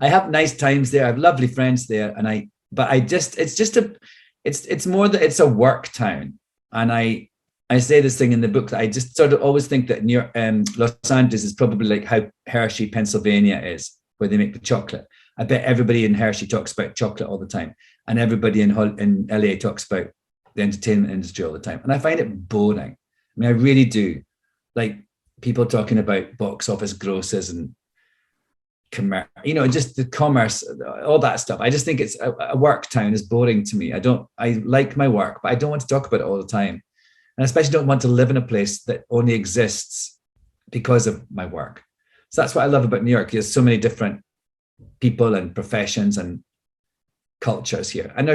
have nice times there. I have lovely friends there, it's more that it's a work town. And I say this thing in the book that I just sort of always think that Los Angeles is probably like how Hershey, Pennsylvania is, where they make the chocolate. I bet everybody in Hershey talks about chocolate all the time, and everybody in LA talks about the entertainment industry all the time. And I find it boring. I mean, I really do. Like people talking about box office grosses and commerce, you know, just the commerce, all that stuff. I just think it's a work town is boring to me. I like my work, but I don't want to talk about it all the time. And I especially don't want to live in a place that only exists because of my work. So that's what I love about New York. There's so many different people and professions and cultures here. And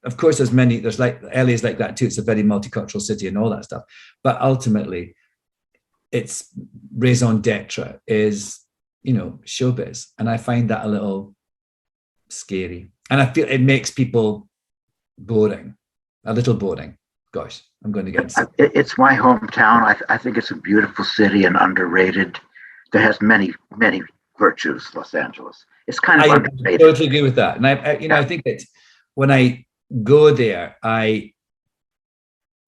of course there's like LA is like that too. It's a very multicultural city and all that stuff. But ultimately its raison d'etre is, you know, showbiz. And I find that a little scary. And I feel it makes people boring, a little boring. Gosh, I'm going to get it's my hometown. I think it's a beautiful city and underrated. There has many, many virtues, Los Angeles. It's kind of underrated. I totally agree with that. And I think that when I go there,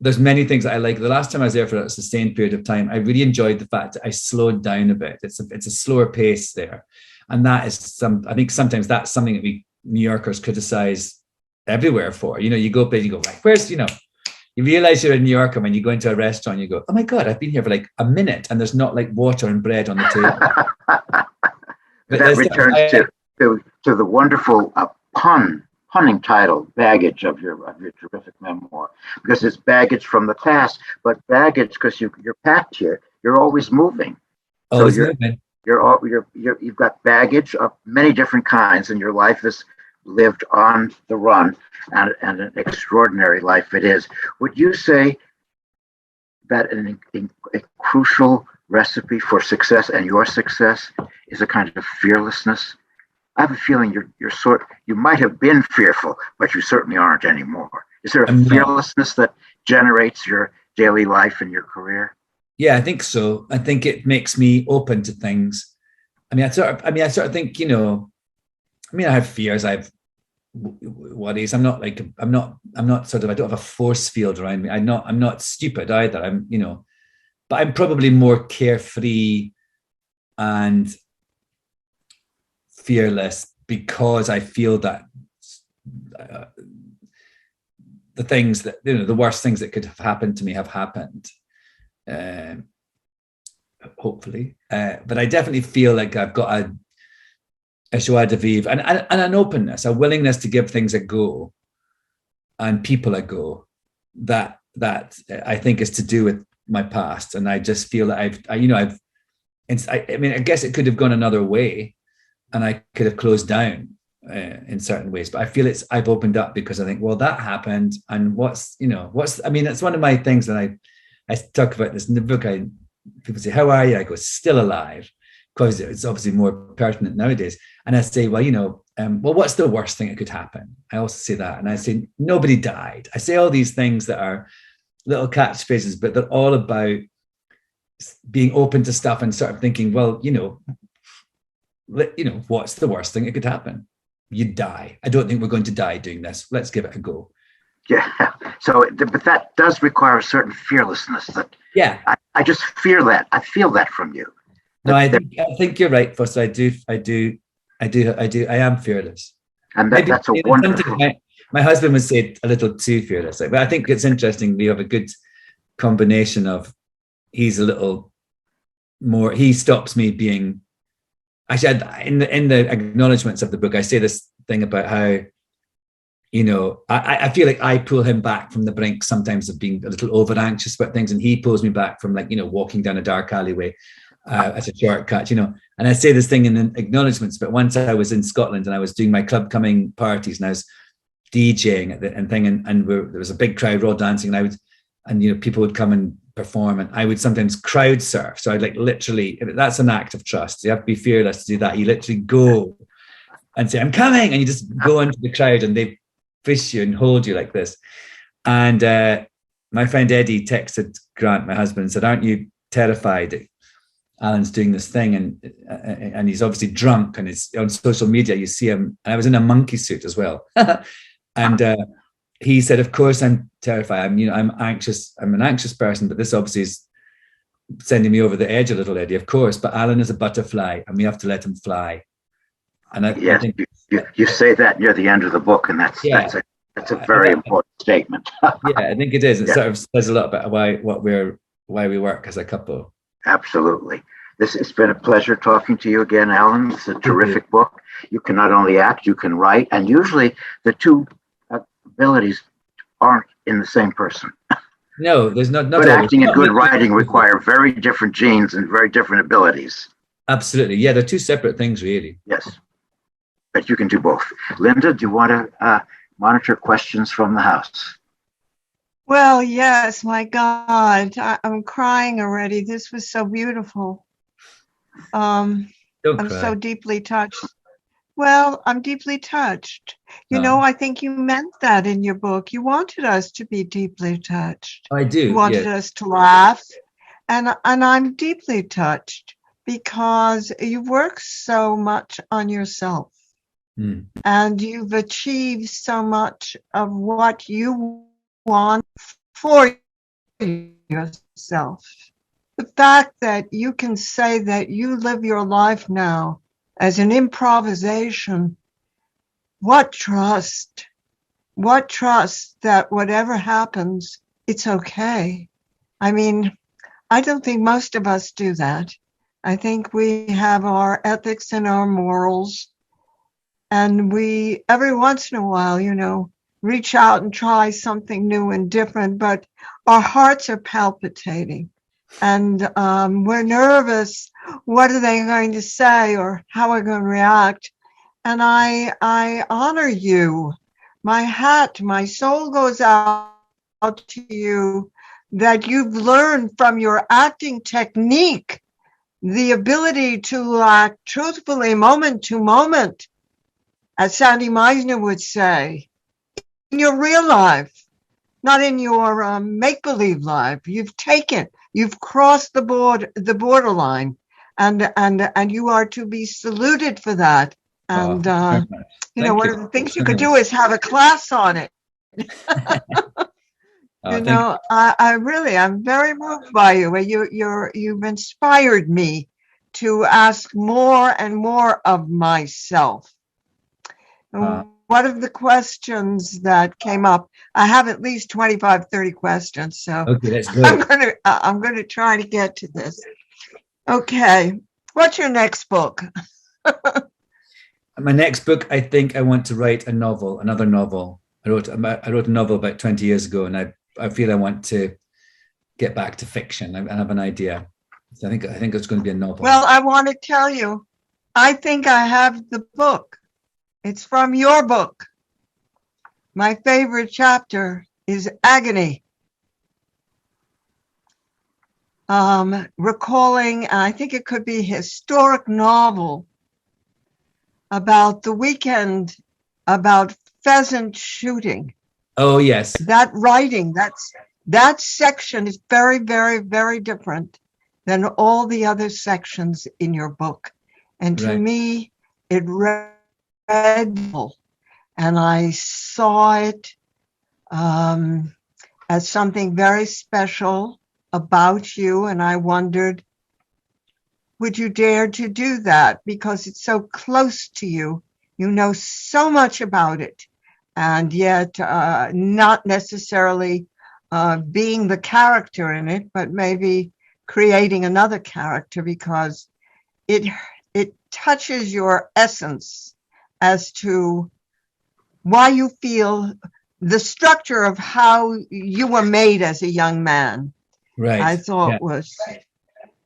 there's many things that I like. The last time I was there for a sustained period of time, I really enjoyed the fact that I slowed down a bit. It's a slower pace there. And that is I think sometimes that's something that we New Yorkers criticize everywhere for. You know, you go up there, you go, like, where's, you know, you realize you're in New York, and when you go into a restaurant, you go, oh my God, I've been here for like a minute and there's not like water and bread on the table. That returns to the wonderful punning title, baggage of your terrific memoir, because it's baggage from the past, but baggage because you're packed here. You're always moving. Always moving. You've got baggage of many different kinds, and your life is lived on the run, and an extraordinary life it is. Would you say that a crucial recipe for success and your success is a kind of fearlessness? I have a feeling you might have been fearful, but you certainly aren't anymore. Is there a fearlessness that generates your daily life and your career? Yeah, I think so. I think it makes me open to things. I mean, I sort of think, you know, I have fears. I have worries. I don't have a force field around me. I'm not stupid either. But I'm probably more carefree and fearless because I feel that the things that, you know, the worst things that could have happened to me have happened. Hopefully. But I definitely feel like I've got a joie de vivre and an openness, a willingness to give things a go and people a go that I think is to do with my past. And I just feel that I guess it could have gone another way. and I could have closed down in certain ways. But I feel I've opened up because I think, well, that happened, and I mean, it's one of my things that I talk about this in the book. People say, "How are you?" I go, "Still alive," because it's obviously more pertinent nowadays. And I say, well, well, what's the worst thing that could happen? I also say that, and I say nobody died. I say all these things that are little catchphrases, but they're all about being open to stuff and sort of thinking, well, what's the worst thing that could happen? You die. I don't think we're going to die doing this. Let's give it a go. Yeah. So, but that does require a certain fearlessness. That yeah, I just fear that. I feel that from you. No, I think you're right, Foster. I am fearless. And that's a wonderful. My husband would say a little too fearless, but I think it's interesting. We have a good combination of. He's a little more. He stops me being. Actually, in the acknowledgements of the book, I say this thing about how, I feel like I pull him back from the brink sometimes of being a little over anxious about things, and he pulls me back from walking down a dark alleyway as a shortcut, And I say this thing in the acknowledgements, but once I was in Scotland and I was doing my Club Cumming parties and I was DJing at there was a big crowd, we're all dancing, and people would come and perform, and I would sometimes crowd surf. So I'd literally, that's an act of trust. You have to be fearless to do that. You literally go and say, "I'm coming," and you just go into the crowd and they fish you and hold you like this. And my friend Eddie texted Grant, my husband, and said, "Aren't you terrified that Alan's doing this thing?" And he's obviously drunk, and it's on social media. You see him, and I was in a monkey suit as well. And he said, "Of course I'm terrified. I'm anxious. I'm an anxious person, but this obviously is sending me over the edge a little, Eddie, of course. But Alan is a butterfly, and we have to let him fly." And I think you say that near the end of the book, and that's a very important statement. Yeah, I think it is. It sort of says a lot about why we work as a couple. Absolutely. It's been a pleasure talking to you again, Alan. It's a terrific book. You can not only act, you can write, and usually the two abilities aren't in the same person. No, there's not. Good acting and good writing require very different genes and very different abilities. Absolutely. Yeah, they're two separate things, really. Yes. But you can do both. Linda, do you want to monitor questions from the house? Well, yes, my God, I'm crying already. This was so beautiful. I'm so deeply touched. Well, I'm deeply touched. I think you meant that in your book. You wanted us to be deeply touched. I do. You wanted us to laugh. And I'm deeply touched because you work so much on yourself. And you've achieved so much of what you want for yourself. The fact that you can say that you live your life now as an improvisation, what trust that whatever happens, it's okay. I mean, I don't think most of us do that. I think we have our ethics and our morals, and we, every once in a while, reach out and try something new and different, but our hearts are palpitating. And we're nervous. What are they going to say, or how are we going to react? And I honor you. My soul goes out to you, that you've learned from your acting technique the ability to act truthfully, moment to moment, as Sandy Meisner would say, in your real life, not in your make-believe life. You've crossed the borderline, and you are to be saluted for that. And one of the things you could do is have a class on it. I'm very moved by you. You've inspired me to ask more and more of myself. One of the questions that came up, I have at least 25, 30 questions. So okay, that's good. I'm going to try to get to this. Okay. What's your next book? My next book, I think I want to write another novel. I wrote a novel about 20 years ago, and I feel I want to get back to fiction. I have an idea. So I think it's going to be a novel. Well, I want to tell you, I think I have the book. It's from your book. My favorite chapter is Agony. Recalling, I think it could be a historic novel about the weekend, about pheasant shooting. Oh, yes. That writing, that section is very, very, very different than all the other sections in your book. And to Right. me, it read, and I saw it as something very special about you. And I wondered, would you dare to do that? Because it's so close to you. You know so much about it. And yet not necessarily being the character in it, but maybe creating another character, because it touches your essence as to why you feel the structure of how you were made as a young man. Right. I thought was.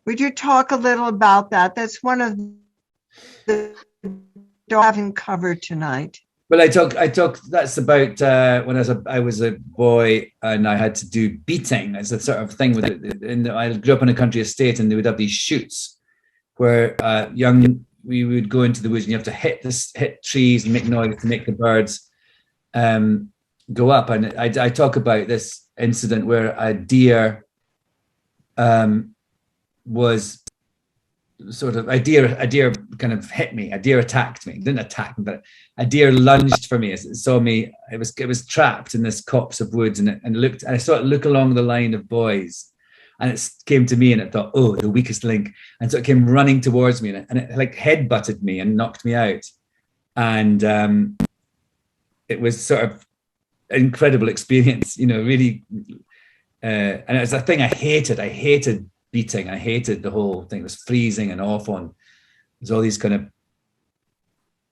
Would you talk a little about that? That's one of the I haven't covered tonight. Well, I talk. That's about when I was a boy and I had to do beating as a sort of thing with it. And I grew up in a country estate, and they would have these shoots where we would go into the woods, and you have to hit trees and make noise to make the birds go up. And I talk about this incident where a deer was sort of a deer kind of hit me. A deer attacked me. It didn't attack me, but a deer lunged for me. As it saw me, it was trapped in this copse of woods, and I saw it look along the line of boys, and it came to me, and it thought, oh, the weakest link, and so it came running towards me, and it like head butted me and knocked me out, and it was sort of an incredible experience, really, and it was a thing I hated. I hated beating. I hated the whole thing. It was freezing and awful. And there's all these kind of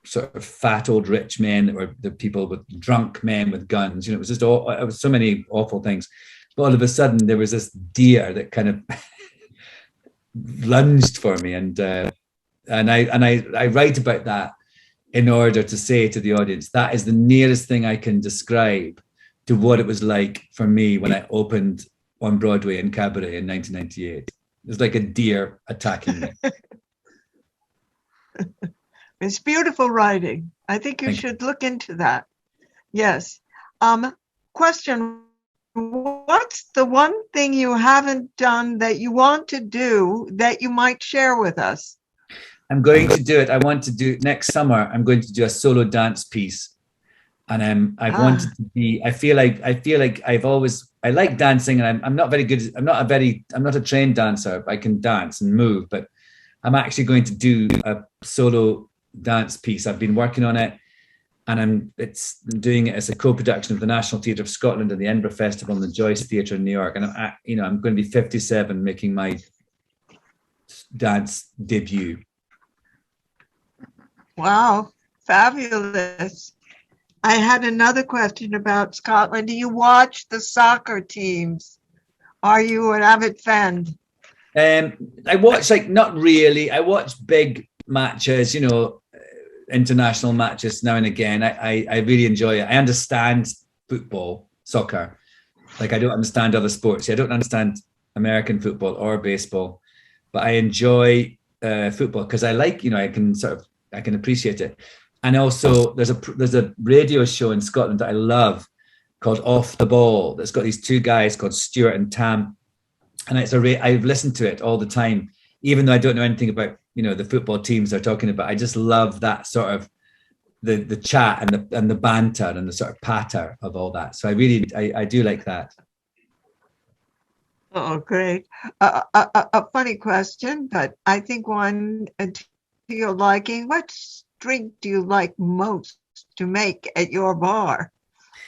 sort of fat old rich men that were the people with drunk men with guns. It was just it was so many awful things. But all of a sudden there was this deer that kind of lunged for me, and I write about that in order to say to the audience that is the nearest thing I can describe to what it was like for me when I opened on Broadway in Cabaret in 1998. It was like a deer attacking me. It's beautiful writing. I think you should look into that. Yes. Question, what's the one thing you haven't done that you want to do that you might share with us? I'm going to do it. I want to do next summer. I'm going to do a solo dance piece. And I've wanted to be, I feel like I like dancing, and I'm not very good. I'm not a trained dancer. I can dance and move, but I'm actually going to do a solo dance piece. I've been working on it, and I'm doing it as a co-production of the National Theatre of Scotland and the Edinburgh Festival and the Joyce Theatre in New York. And I'm going to be 57 making my dance debut. Wow, fabulous. I had another question about Scotland. Do you watch the soccer teams? Are you an avid fan? I watch, not really. I watch big matches, international matches now and again. I really enjoy it. I understand football, soccer. I don't understand other sports. I don't understand American football or baseball, but I enjoy football because I can appreciate it. And also there's a radio show in Scotland that I love called Off the Ball that's got these two guys called Stuart and Tam. And I've listened to it all the time, even though I don't know anything about, the football teams they're talking about. I just love that sort of the chat and the banter and the sort of patter of all that. So I do like that. Oh, great. A funny question, but I think one to your liking. What drink do you like most to make at your bar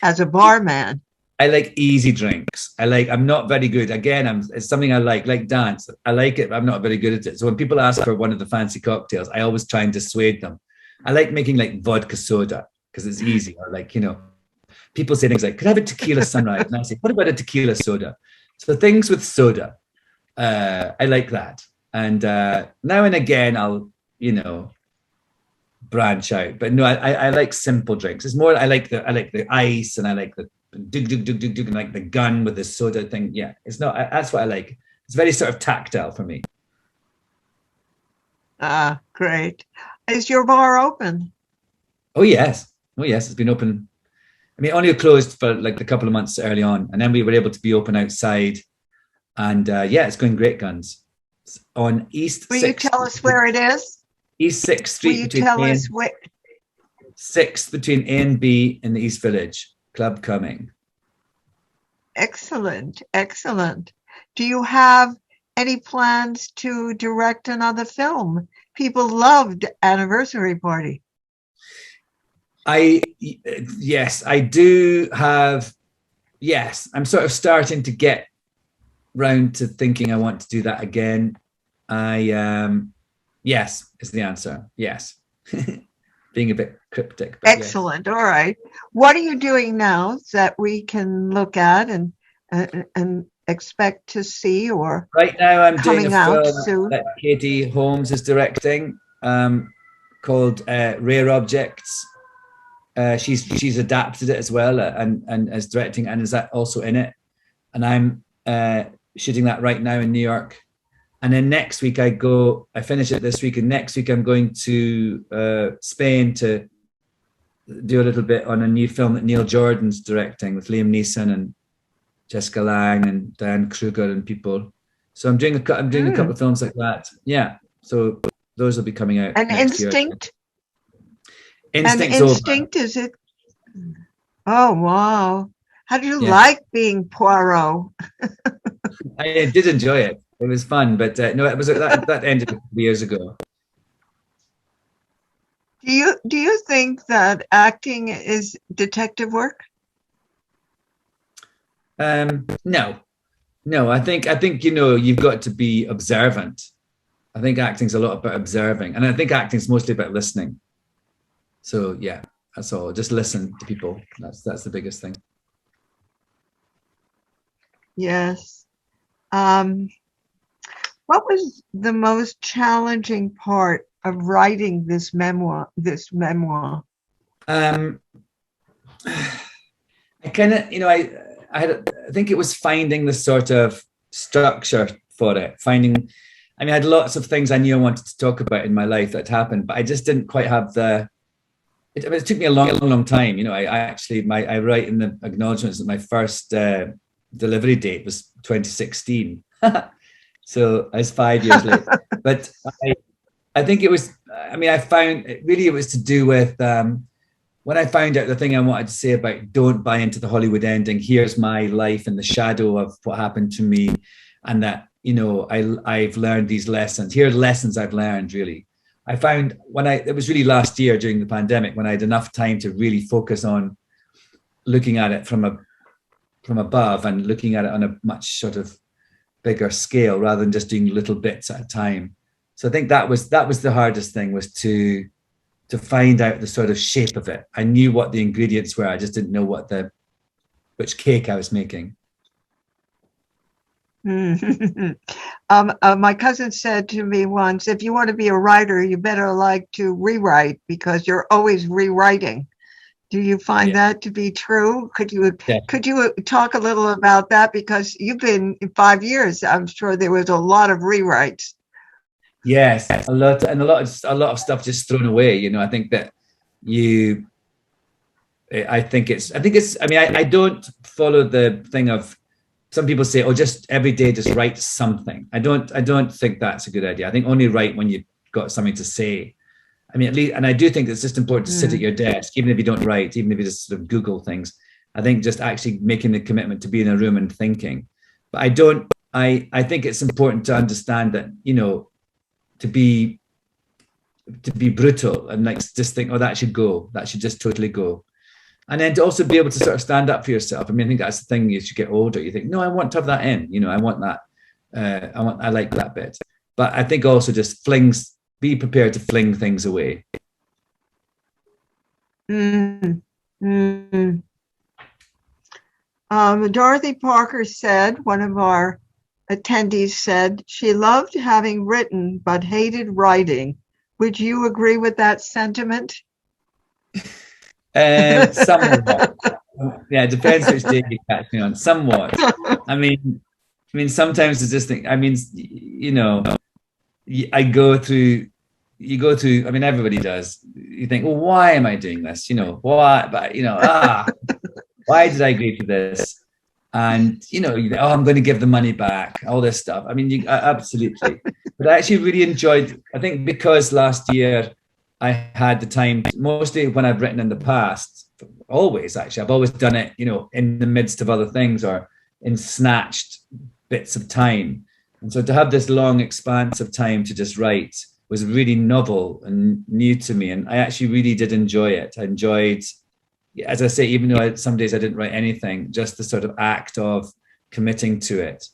as a barman? I like easy drinks. I'm not very good. Again, it's something I like dance. I like it, but I'm not very good at it. So when people ask for one of the fancy cocktails, I always try and dissuade them. I like making vodka soda because it's easy. Or people say things like, could I have a tequila sunrise? And I say, what about a tequila soda? So things with soda, I like that. And now and again, I'll, branch out. But no, I like simple drinks. It's more I like the ice, and I like the dug dug dug dug dug, and like the gun with the soda thing. Yeah, it's not. That's what I like. It's very sort of tactile for me. Ah, great. Is your bar open? Oh yes, it's been open. I mean, only closed for like a couple of months early on, and then we were able to be open outside. And yeah, it's going great guns. It's on East. Will you tell us where it is? East 6th Street. Will you tell us where? 6th between A and B in the East Village. Club Cumming. Excellent, excellent. Do you have any plans to direct another film? People loved Anniversary Party. Yes, I do have. Yes, I'm sort of starting to get round to thinking I want to do that again. Yes is the answer. Yes. Being a bit cryptic. But excellent. Yes. All right. What are you doing now that we can look at and expect to see? Or right now I'm doing a out film soon that Katie Holmes is directing called Rare Objects. She's adapted it as well and is directing and is also in it. And I'm shooting that right now in New York. And then next week I finish it this week, and next week I'm going to Spain to do a little bit on a new film that Neil Jordan's directing with Liam Neeson and Jessica Lange and Diane Kruger and people. So I'm doing a couple of films like that. Yeah. So those will be coming out. And Instinct? Instinct is it? Oh, wow. How do you like being Poirot? I did enjoy it. It was fun, but no, it was that ended a couple of years ago. Do you think that acting is detective work? No. I think you've got to be observant. I think acting's a lot about observing, and I think acting's mostly about listening. So yeah, that's all. Just listen to people. That's the biggest thing. Yes. What was the most challenging part of writing this memoir? I kind of, I think it was finding the sort of structure for it. I had lots of things I knew I wanted to talk about in my life that happened, but I just didn't quite have it took me a long time. I write in the acknowledgements that my first delivery date was 2016. So I was 5 years late. But I think it was, I found it was to do with when I found out the thing I wanted to say about don't buy into the Hollywood ending. Here's my life in the shadow of what happened to me. And that, I've learned these lessons. Here are lessons I've learned, really. I found it was really last year during the pandemic when I had enough time to really focus on looking at it from above and looking at it on a much sort of bigger scale rather than just doing little bits at a time. So I think that was the hardest thing, was to find out the sort of shape of it. I knew what the ingredients were. I just didn't know which cake I was making. My cousin said to me once, if you want to be a writer, you better like to rewrite because you're always rewriting. Do you find that to be true? Could you talk a little about that? Because you've been 5 years. I'm sure there was a lot of rewrites. Yes, a lot of stuff just thrown away. I think that I don't follow the thing of, some people say, oh, just every day, just write something. I don't think that's a good idea. I think only write when you've got something to say. At least, and I do think it's just important to sit at your desk, even if you don't write, even if you just sort of Google things. I think just actually making the commitment to be in a room and thinking. But I think it's important to understand that, to be brutal and just think, oh, that should go. That should just totally go. And then to also be able to sort of stand up for yourself. I think that's the thing as you get older. You think, no, I want to have that in. I want that. I like that bit. But I think also just be prepared to fling things away. Dorothy Parker said, one of our attendees said, she loved having written but hated writing. Would you agree with that sentiment? Somewhat. Yeah, it depends which day you catch me on. Somewhat. I mean, sometimes it's just think. I mean, you know, I go through. You go through. I mean, everybody does. You think, well, why am I doing this? You know, why? But you know, why did I agree to this? And you know, oh, I'm going to give the money back. All this stuff. I mean, absolutely. But I actually really enjoyed. I think because last year I had the time. Mostly when I've written in the past, always actually, I've always done it. You know, in the midst of other things or in snatched bits of time. And so to have this long expanse of time to just write was really novel and new to me. And I actually really did enjoy it. I enjoyed, as I say, even though some days I didn't write anything, just the sort of act of committing to it.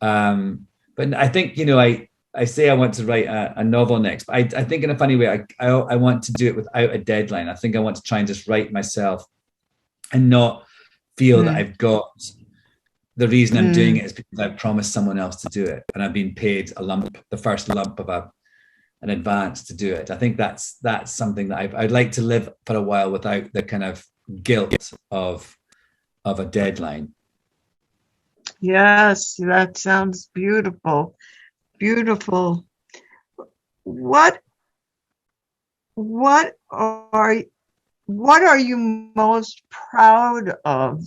But I think, you know, I say I want to write a novel next, but I think in a funny way, I want to do it without a deadline. I think I want to try and just write myself and not feel that I've got, the reason I'm doing it is because I've promised someone else to do it. And I've been paid a lump, the first lump of an advance to do it. I think that's something that I'd like to live for a while without the kind of guilt of a deadline. Yes, that sounds beautiful. Beautiful. What are you most proud of?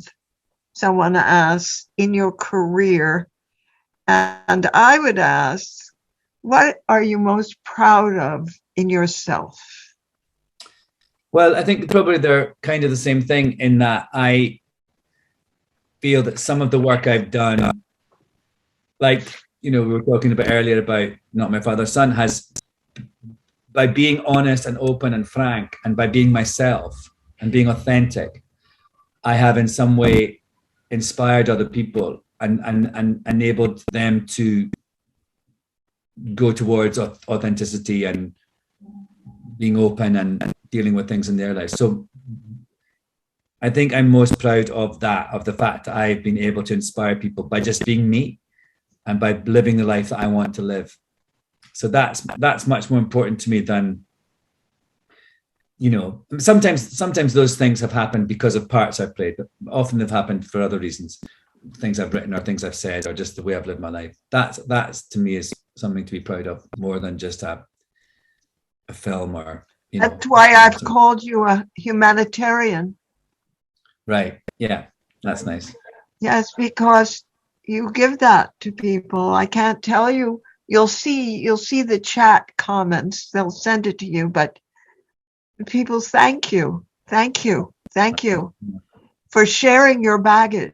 Someone asks, in your career. And I would ask, what are you most proud of in yourself? Well, I think probably they're kind of the same thing in that I feel that some of the work I've done, like, you know, we were talking about earlier about Not My Father's Son, has, by being honest and open and frank and by being myself and being authentic, I have in some way inspired other people and enabled them to go towards authenticity and being open and dealing with things in their lives. So I think I'm most proud of that, of the fact that I've been able to inspire people by just being me and by living the life that I want to live. So that's much more important to me than, you know, sometimes those things have happened because of parts I've played, but often they've happened for other reasons, things I've written or things I've said or just the way I've lived my life. That's to me is something to be proud of more than just a film or, you know. That's why I've called you a humanitarian. Right. Yeah, that's nice. Yes, because you give that to people. I can't tell you. You'll see the chat comments. They'll send it to you, but people, thank you for sharing your baggage.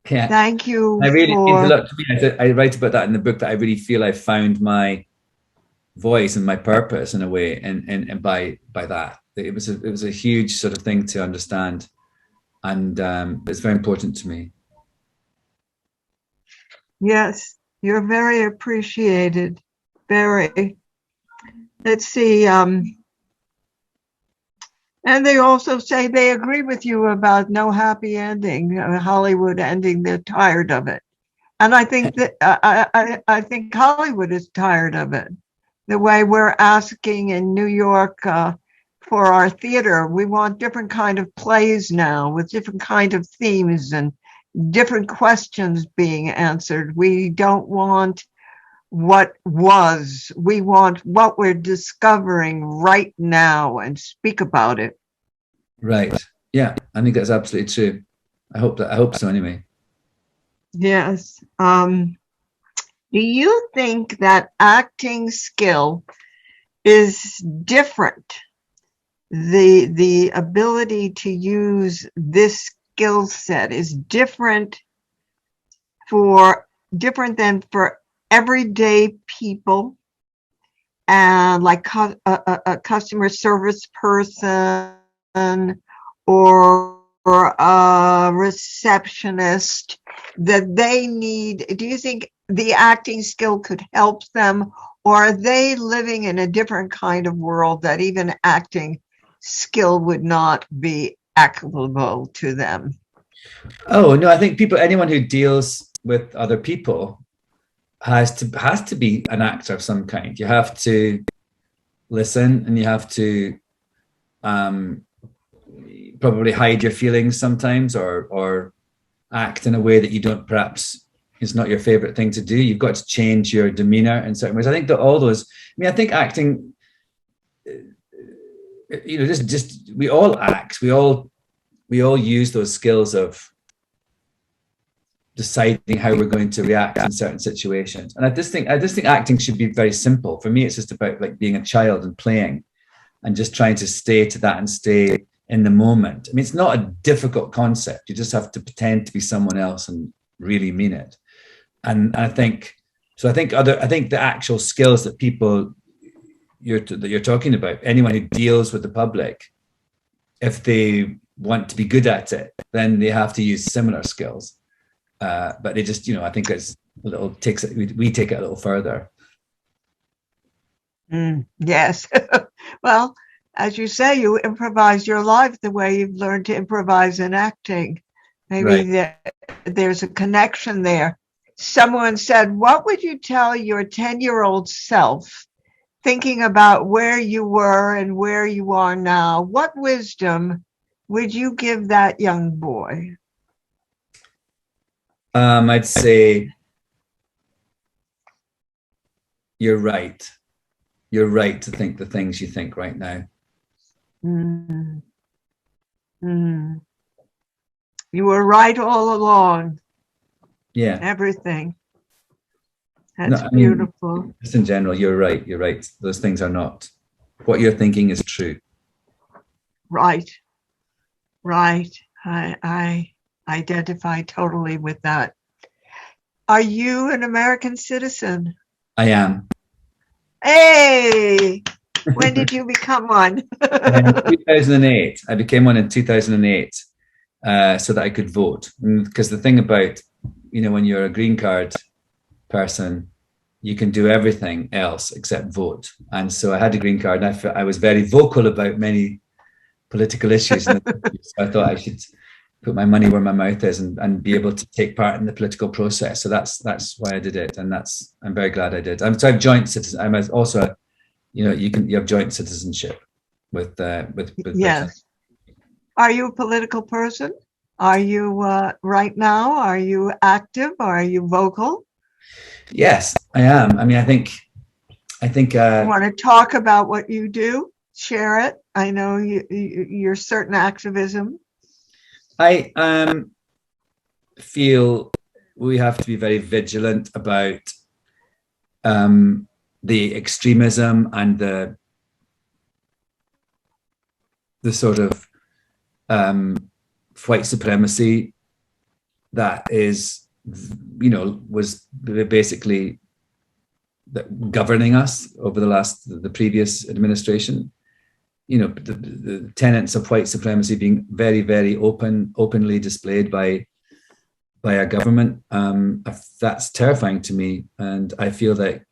Yeah. Thank you. I really I write about that in the book, that I really feel I found my voice and my purpose in a way, and by that it was a huge sort of thing to understand, and it's very important to me. Yes, you're very appreciated. Very. Let's see. And they also say they agree with you about no happy ending, Hollywood ending. They're tired of it, and I think that I think Hollywood is tired of it. The way we're asking in New York for our theater, we want different kind of plays now with different kind of themes and different questions being answered. We don't want what was. We want what we're discovering right now and speak about it. Right. Yeah, I think that's absolutely true. I hope so anyway. Yes. Do you think that acting skill is different? The ability to use this skill set is different than for everyday people, and like a customer service person or a receptionist, that they need. Do you think the acting skill could help them, or are they living in a different kind of world that even acting skill would not be applicable to them? Oh no, I think anyone who deals with other people has to be an actor of some kind. You have to listen, and you have to probably hide your feelings sometimes, or act in a way that you don't, perhaps is not your favorite thing to do. You've got to change your demeanor in certain ways. I think that all those, I mean, I think acting, just we all act, we all use those skills of deciding how we're going to react in certain situations. And I just think acting should be very simple. For me, it's just about like being a child and playing and just trying to stay to that and stay in the moment. I mean, it's not a difficult concept. You just have to pretend to be someone else and really mean it. And I think the actual skills that people you're talking about, anyone who deals with the public, if they want to be good at it, then they have to use similar skills. But they just, I think it's a little we take it a little further. Yes. Well, as you say, you improvise your life the way you've learned to improvise in acting. Maybe Right. There's a connection there. Someone said, what would you tell your 10-year-old self, thinking about where you were and where you are now? What wisdom would you give that young boy? I'd say you're right. You're right to think the things you think right now. Mm. Mm. You were right all along. Yeah. Everything. That's No, I mean, beautiful. just in general, you're right. You're right. Those things are not. What you're thinking is true. Right. Right. I identify totally with that. Are you an American citizen? I am. Hey, when did you become one? In 2008, I became one in 2008, so that I could vote. Because the thing about, when you're a green card person, you can do everything else except vote. And so I had a green card, and I was very vocal about many political issues. So I thought I should put my money where my mouth is and be able to take part in the political process. So that's why I did it, and I'm very glad I did. So I've joint citizen. I'm also, you have joint citizenship with Yes. Are you a political person? Are you right now? Are you active? Are you vocal? Yes, I am. I mean, I think. You want to talk about what you do? Share it. I know you're certain activism. I feel we have to be very vigilant about the extremism and the sort of white supremacy that is, was basically governing us over the previous administration. The tenets of white supremacy being very, very openly displayed by our government. That's terrifying to me, and I feel that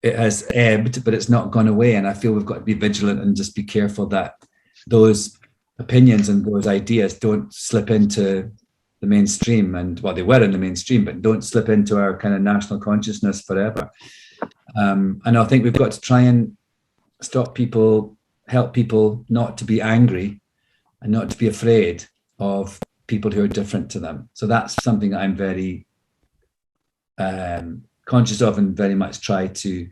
it has ebbed, but it's not gone away. And I feel we've got to be vigilant and just be careful that those opinions and those ideas don't slip into the mainstream. And well, they were in the mainstream, but don't slip into our kind of national consciousness forever. And I think we've got to try and help people not to be angry and not to be afraid of people who are different to them. So that's something that I'm very conscious of, and very much try to,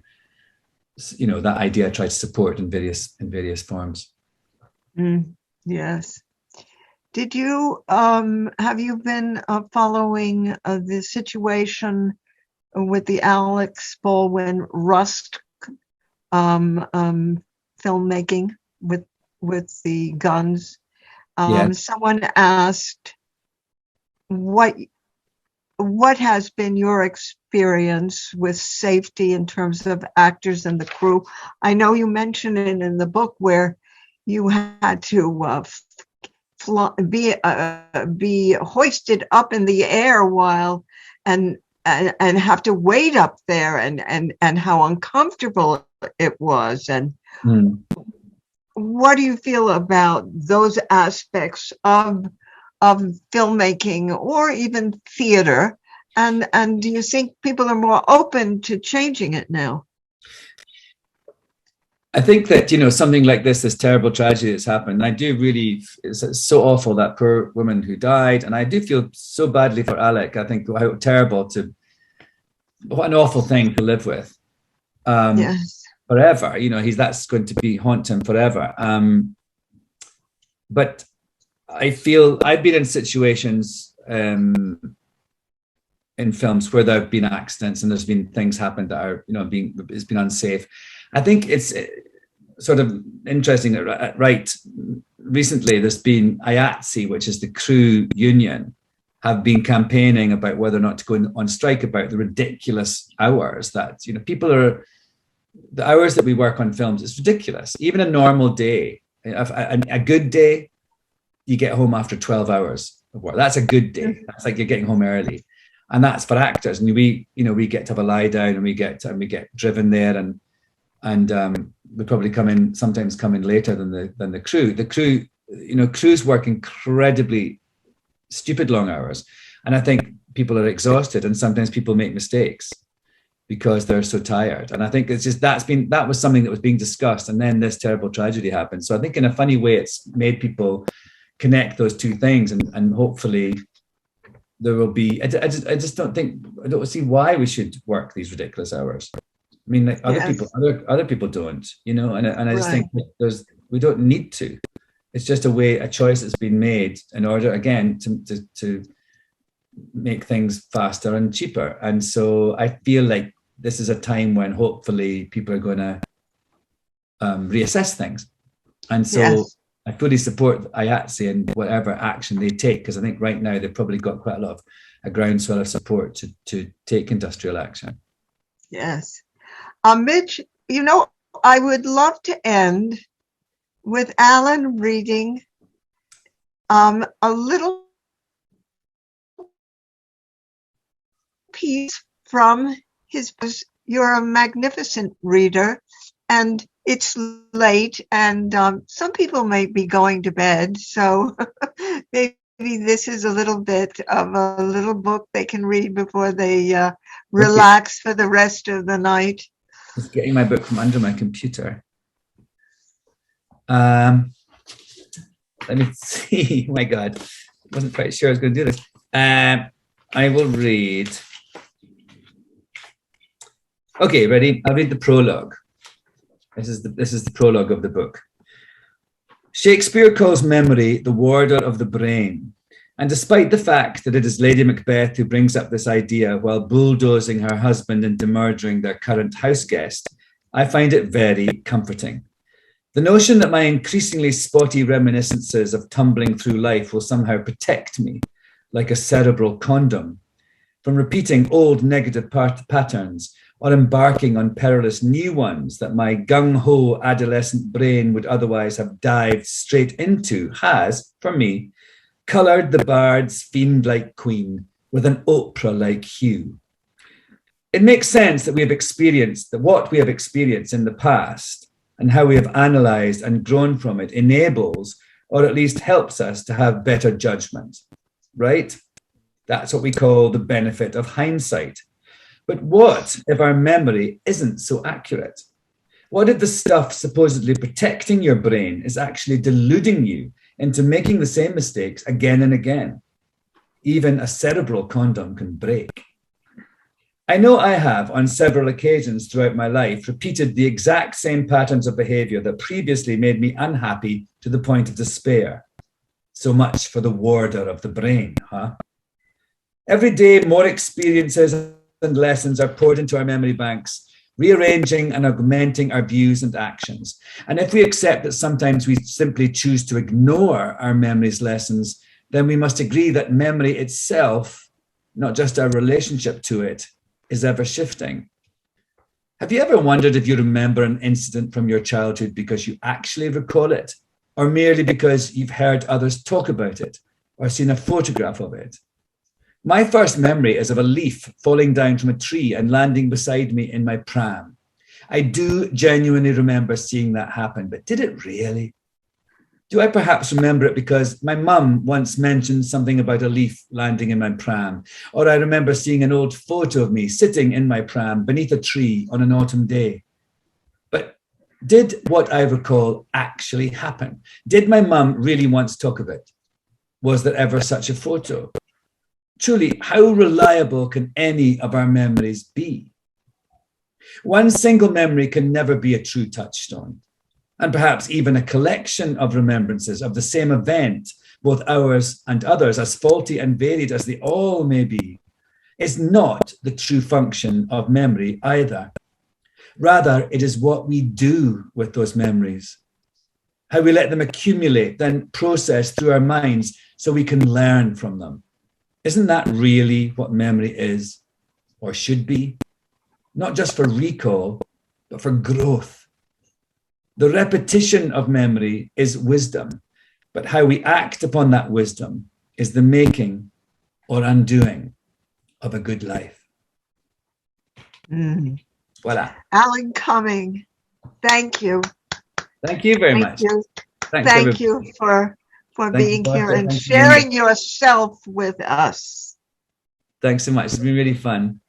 that idea I try to support in various forms. Yes. Did you have you been following the situation with the Alex Baldwin Rust filmmaking with the guns? Someone asked, what has been your experience with safety in terms of actors and the crew? I know you mentioned it in the book where you had to be hoisted up in the air while and have to wait up there, and how uncomfortable it was. And what do you feel about those aspects of filmmaking or even theater? And do you think people are more open to changing it now? I think that, something like this terrible tragedy that's happened, I do really, it's so awful, that poor woman who died. And I do feel so badly for Alec. I think how terrible what an awful thing to live with. Yes. Forever, that's going to haunt him forever. But I feel I've been in situations in films where there have been accidents and there's been things happen that are, it's been unsafe. I think it's sort of interesting that right recently there's been IATSE, which is the crew union, have been campaigning about whether or not to go on strike about the ridiculous hours that, the hours that we work on films. It's ridiculous. Even a normal day, a good day, you get home after 12 hours of work. That's a good day. That's like you're getting home early. And that's for actors. And we get to have a lie down, and we get driven there, and we probably sometimes come in later than the crew. The crew, crews work incredibly stupid long hours. And I think people are exhausted, and sometimes people make mistakes because they're so tired. And I think it's just, that was something that was being discussed. And then this terrible tragedy happened. So I think in a funny way, it's made people connect those two things, and hopefully there will be, I don't see why we should work these ridiculous hours. I mean, like other people don't, and I just think that we don't need to. It's just a choice that's been made in order, again, to make things faster and cheaper. And so I feel like this is a time when hopefully people are going to reassess things. And so I fully support IATSE and whatever action they take, because I think right now they've probably got quite a lot of a groundswell of support to take industrial action. Yes. Mitch, I would love to end with Alan reading a little piece from his book. You're a magnificent reader, and it's late, and some people may be going to bed, so maybe this is a little bit of a little book they can read before they relax for the rest of the night. Just getting my book from under my computer. Let me see. Oh my God, I wasn't quite sure I was going to do this. I will read. Okay, ready? I'll read the prologue. This is the prologue of the book. Shakespeare calls memory the warder of the brain. And despite the fact that it is Lady Macbeth who brings up this idea while bulldozing her husband into murdering their current house guest, I find it very comforting. The notion that my increasingly spotty reminiscences of tumbling through life will somehow protect me, like a cerebral condom, from repeating old negative patterns or embarking on perilous new ones that my gung-ho adolescent brain would otherwise have dived straight into has, for me, coloured the bard's fiend-like queen with an Oprah-like hue. It makes sense that what we have experienced in the past and how we have analysed and grown from it enables, or at least helps us to have better judgment, right? That's what we call the benefit of hindsight. But what if our memory isn't so accurate? What if the stuff supposedly protecting your brain is actually deluding you into making the same mistakes again and again? Even a cerebral condom can break. I know I have, on several occasions throughout my life, repeated the exact same patterns of behavior that previously made me unhappy to the point of despair. So much for the warder of the brain, huh? Every day, more experiences and lessons are poured into our memory banks, rearranging and augmenting our views and actions. And if we accept that sometimes we simply choose to ignore our memory's lessons, then we must agree that memory itself, not just our relationship to it, is ever shifting. Have you ever wondered if you remember an incident from your childhood because you actually recall it, or merely because you've heard others talk about it or seen a photograph of it? My first memory is of a leaf falling down from a tree and landing beside me in my pram. I do genuinely remember seeing that happen, but did it really? Do I perhaps remember it because my mum once mentioned something about a leaf landing in my pram? Or I remember seeing an old photo of me sitting in my pram beneath a tree on an autumn day. But Did what I recall actually happen? Did my mum really once talk of it? Was there ever such a photo? Truly, how reliable can any of our memories be? One single memory can never be a true touchstone, and perhaps even a collection of remembrances of the same event, both ours and others, as faulty and varied as they all may be, is not the true function of memory either. Rather, it is what we do with those memories, how we let them accumulate, then process through our minds so we can learn from them. Isn't that really what memory is, or should be? Not just for recall, but for growth. The repetition of memory is wisdom, but how we act upon that wisdom is the making or undoing of a good life. Voila. Alan Cumming, thank you. Thank you very much. You. Thanks, Thank you for being here and sharing yourself with us. Thanks so much. It's been really fun.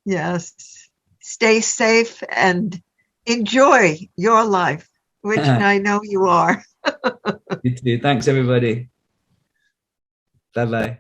Yes. Stay safe and enjoy your life, which I know you are. You too. Thanks, everybody. Bye-bye.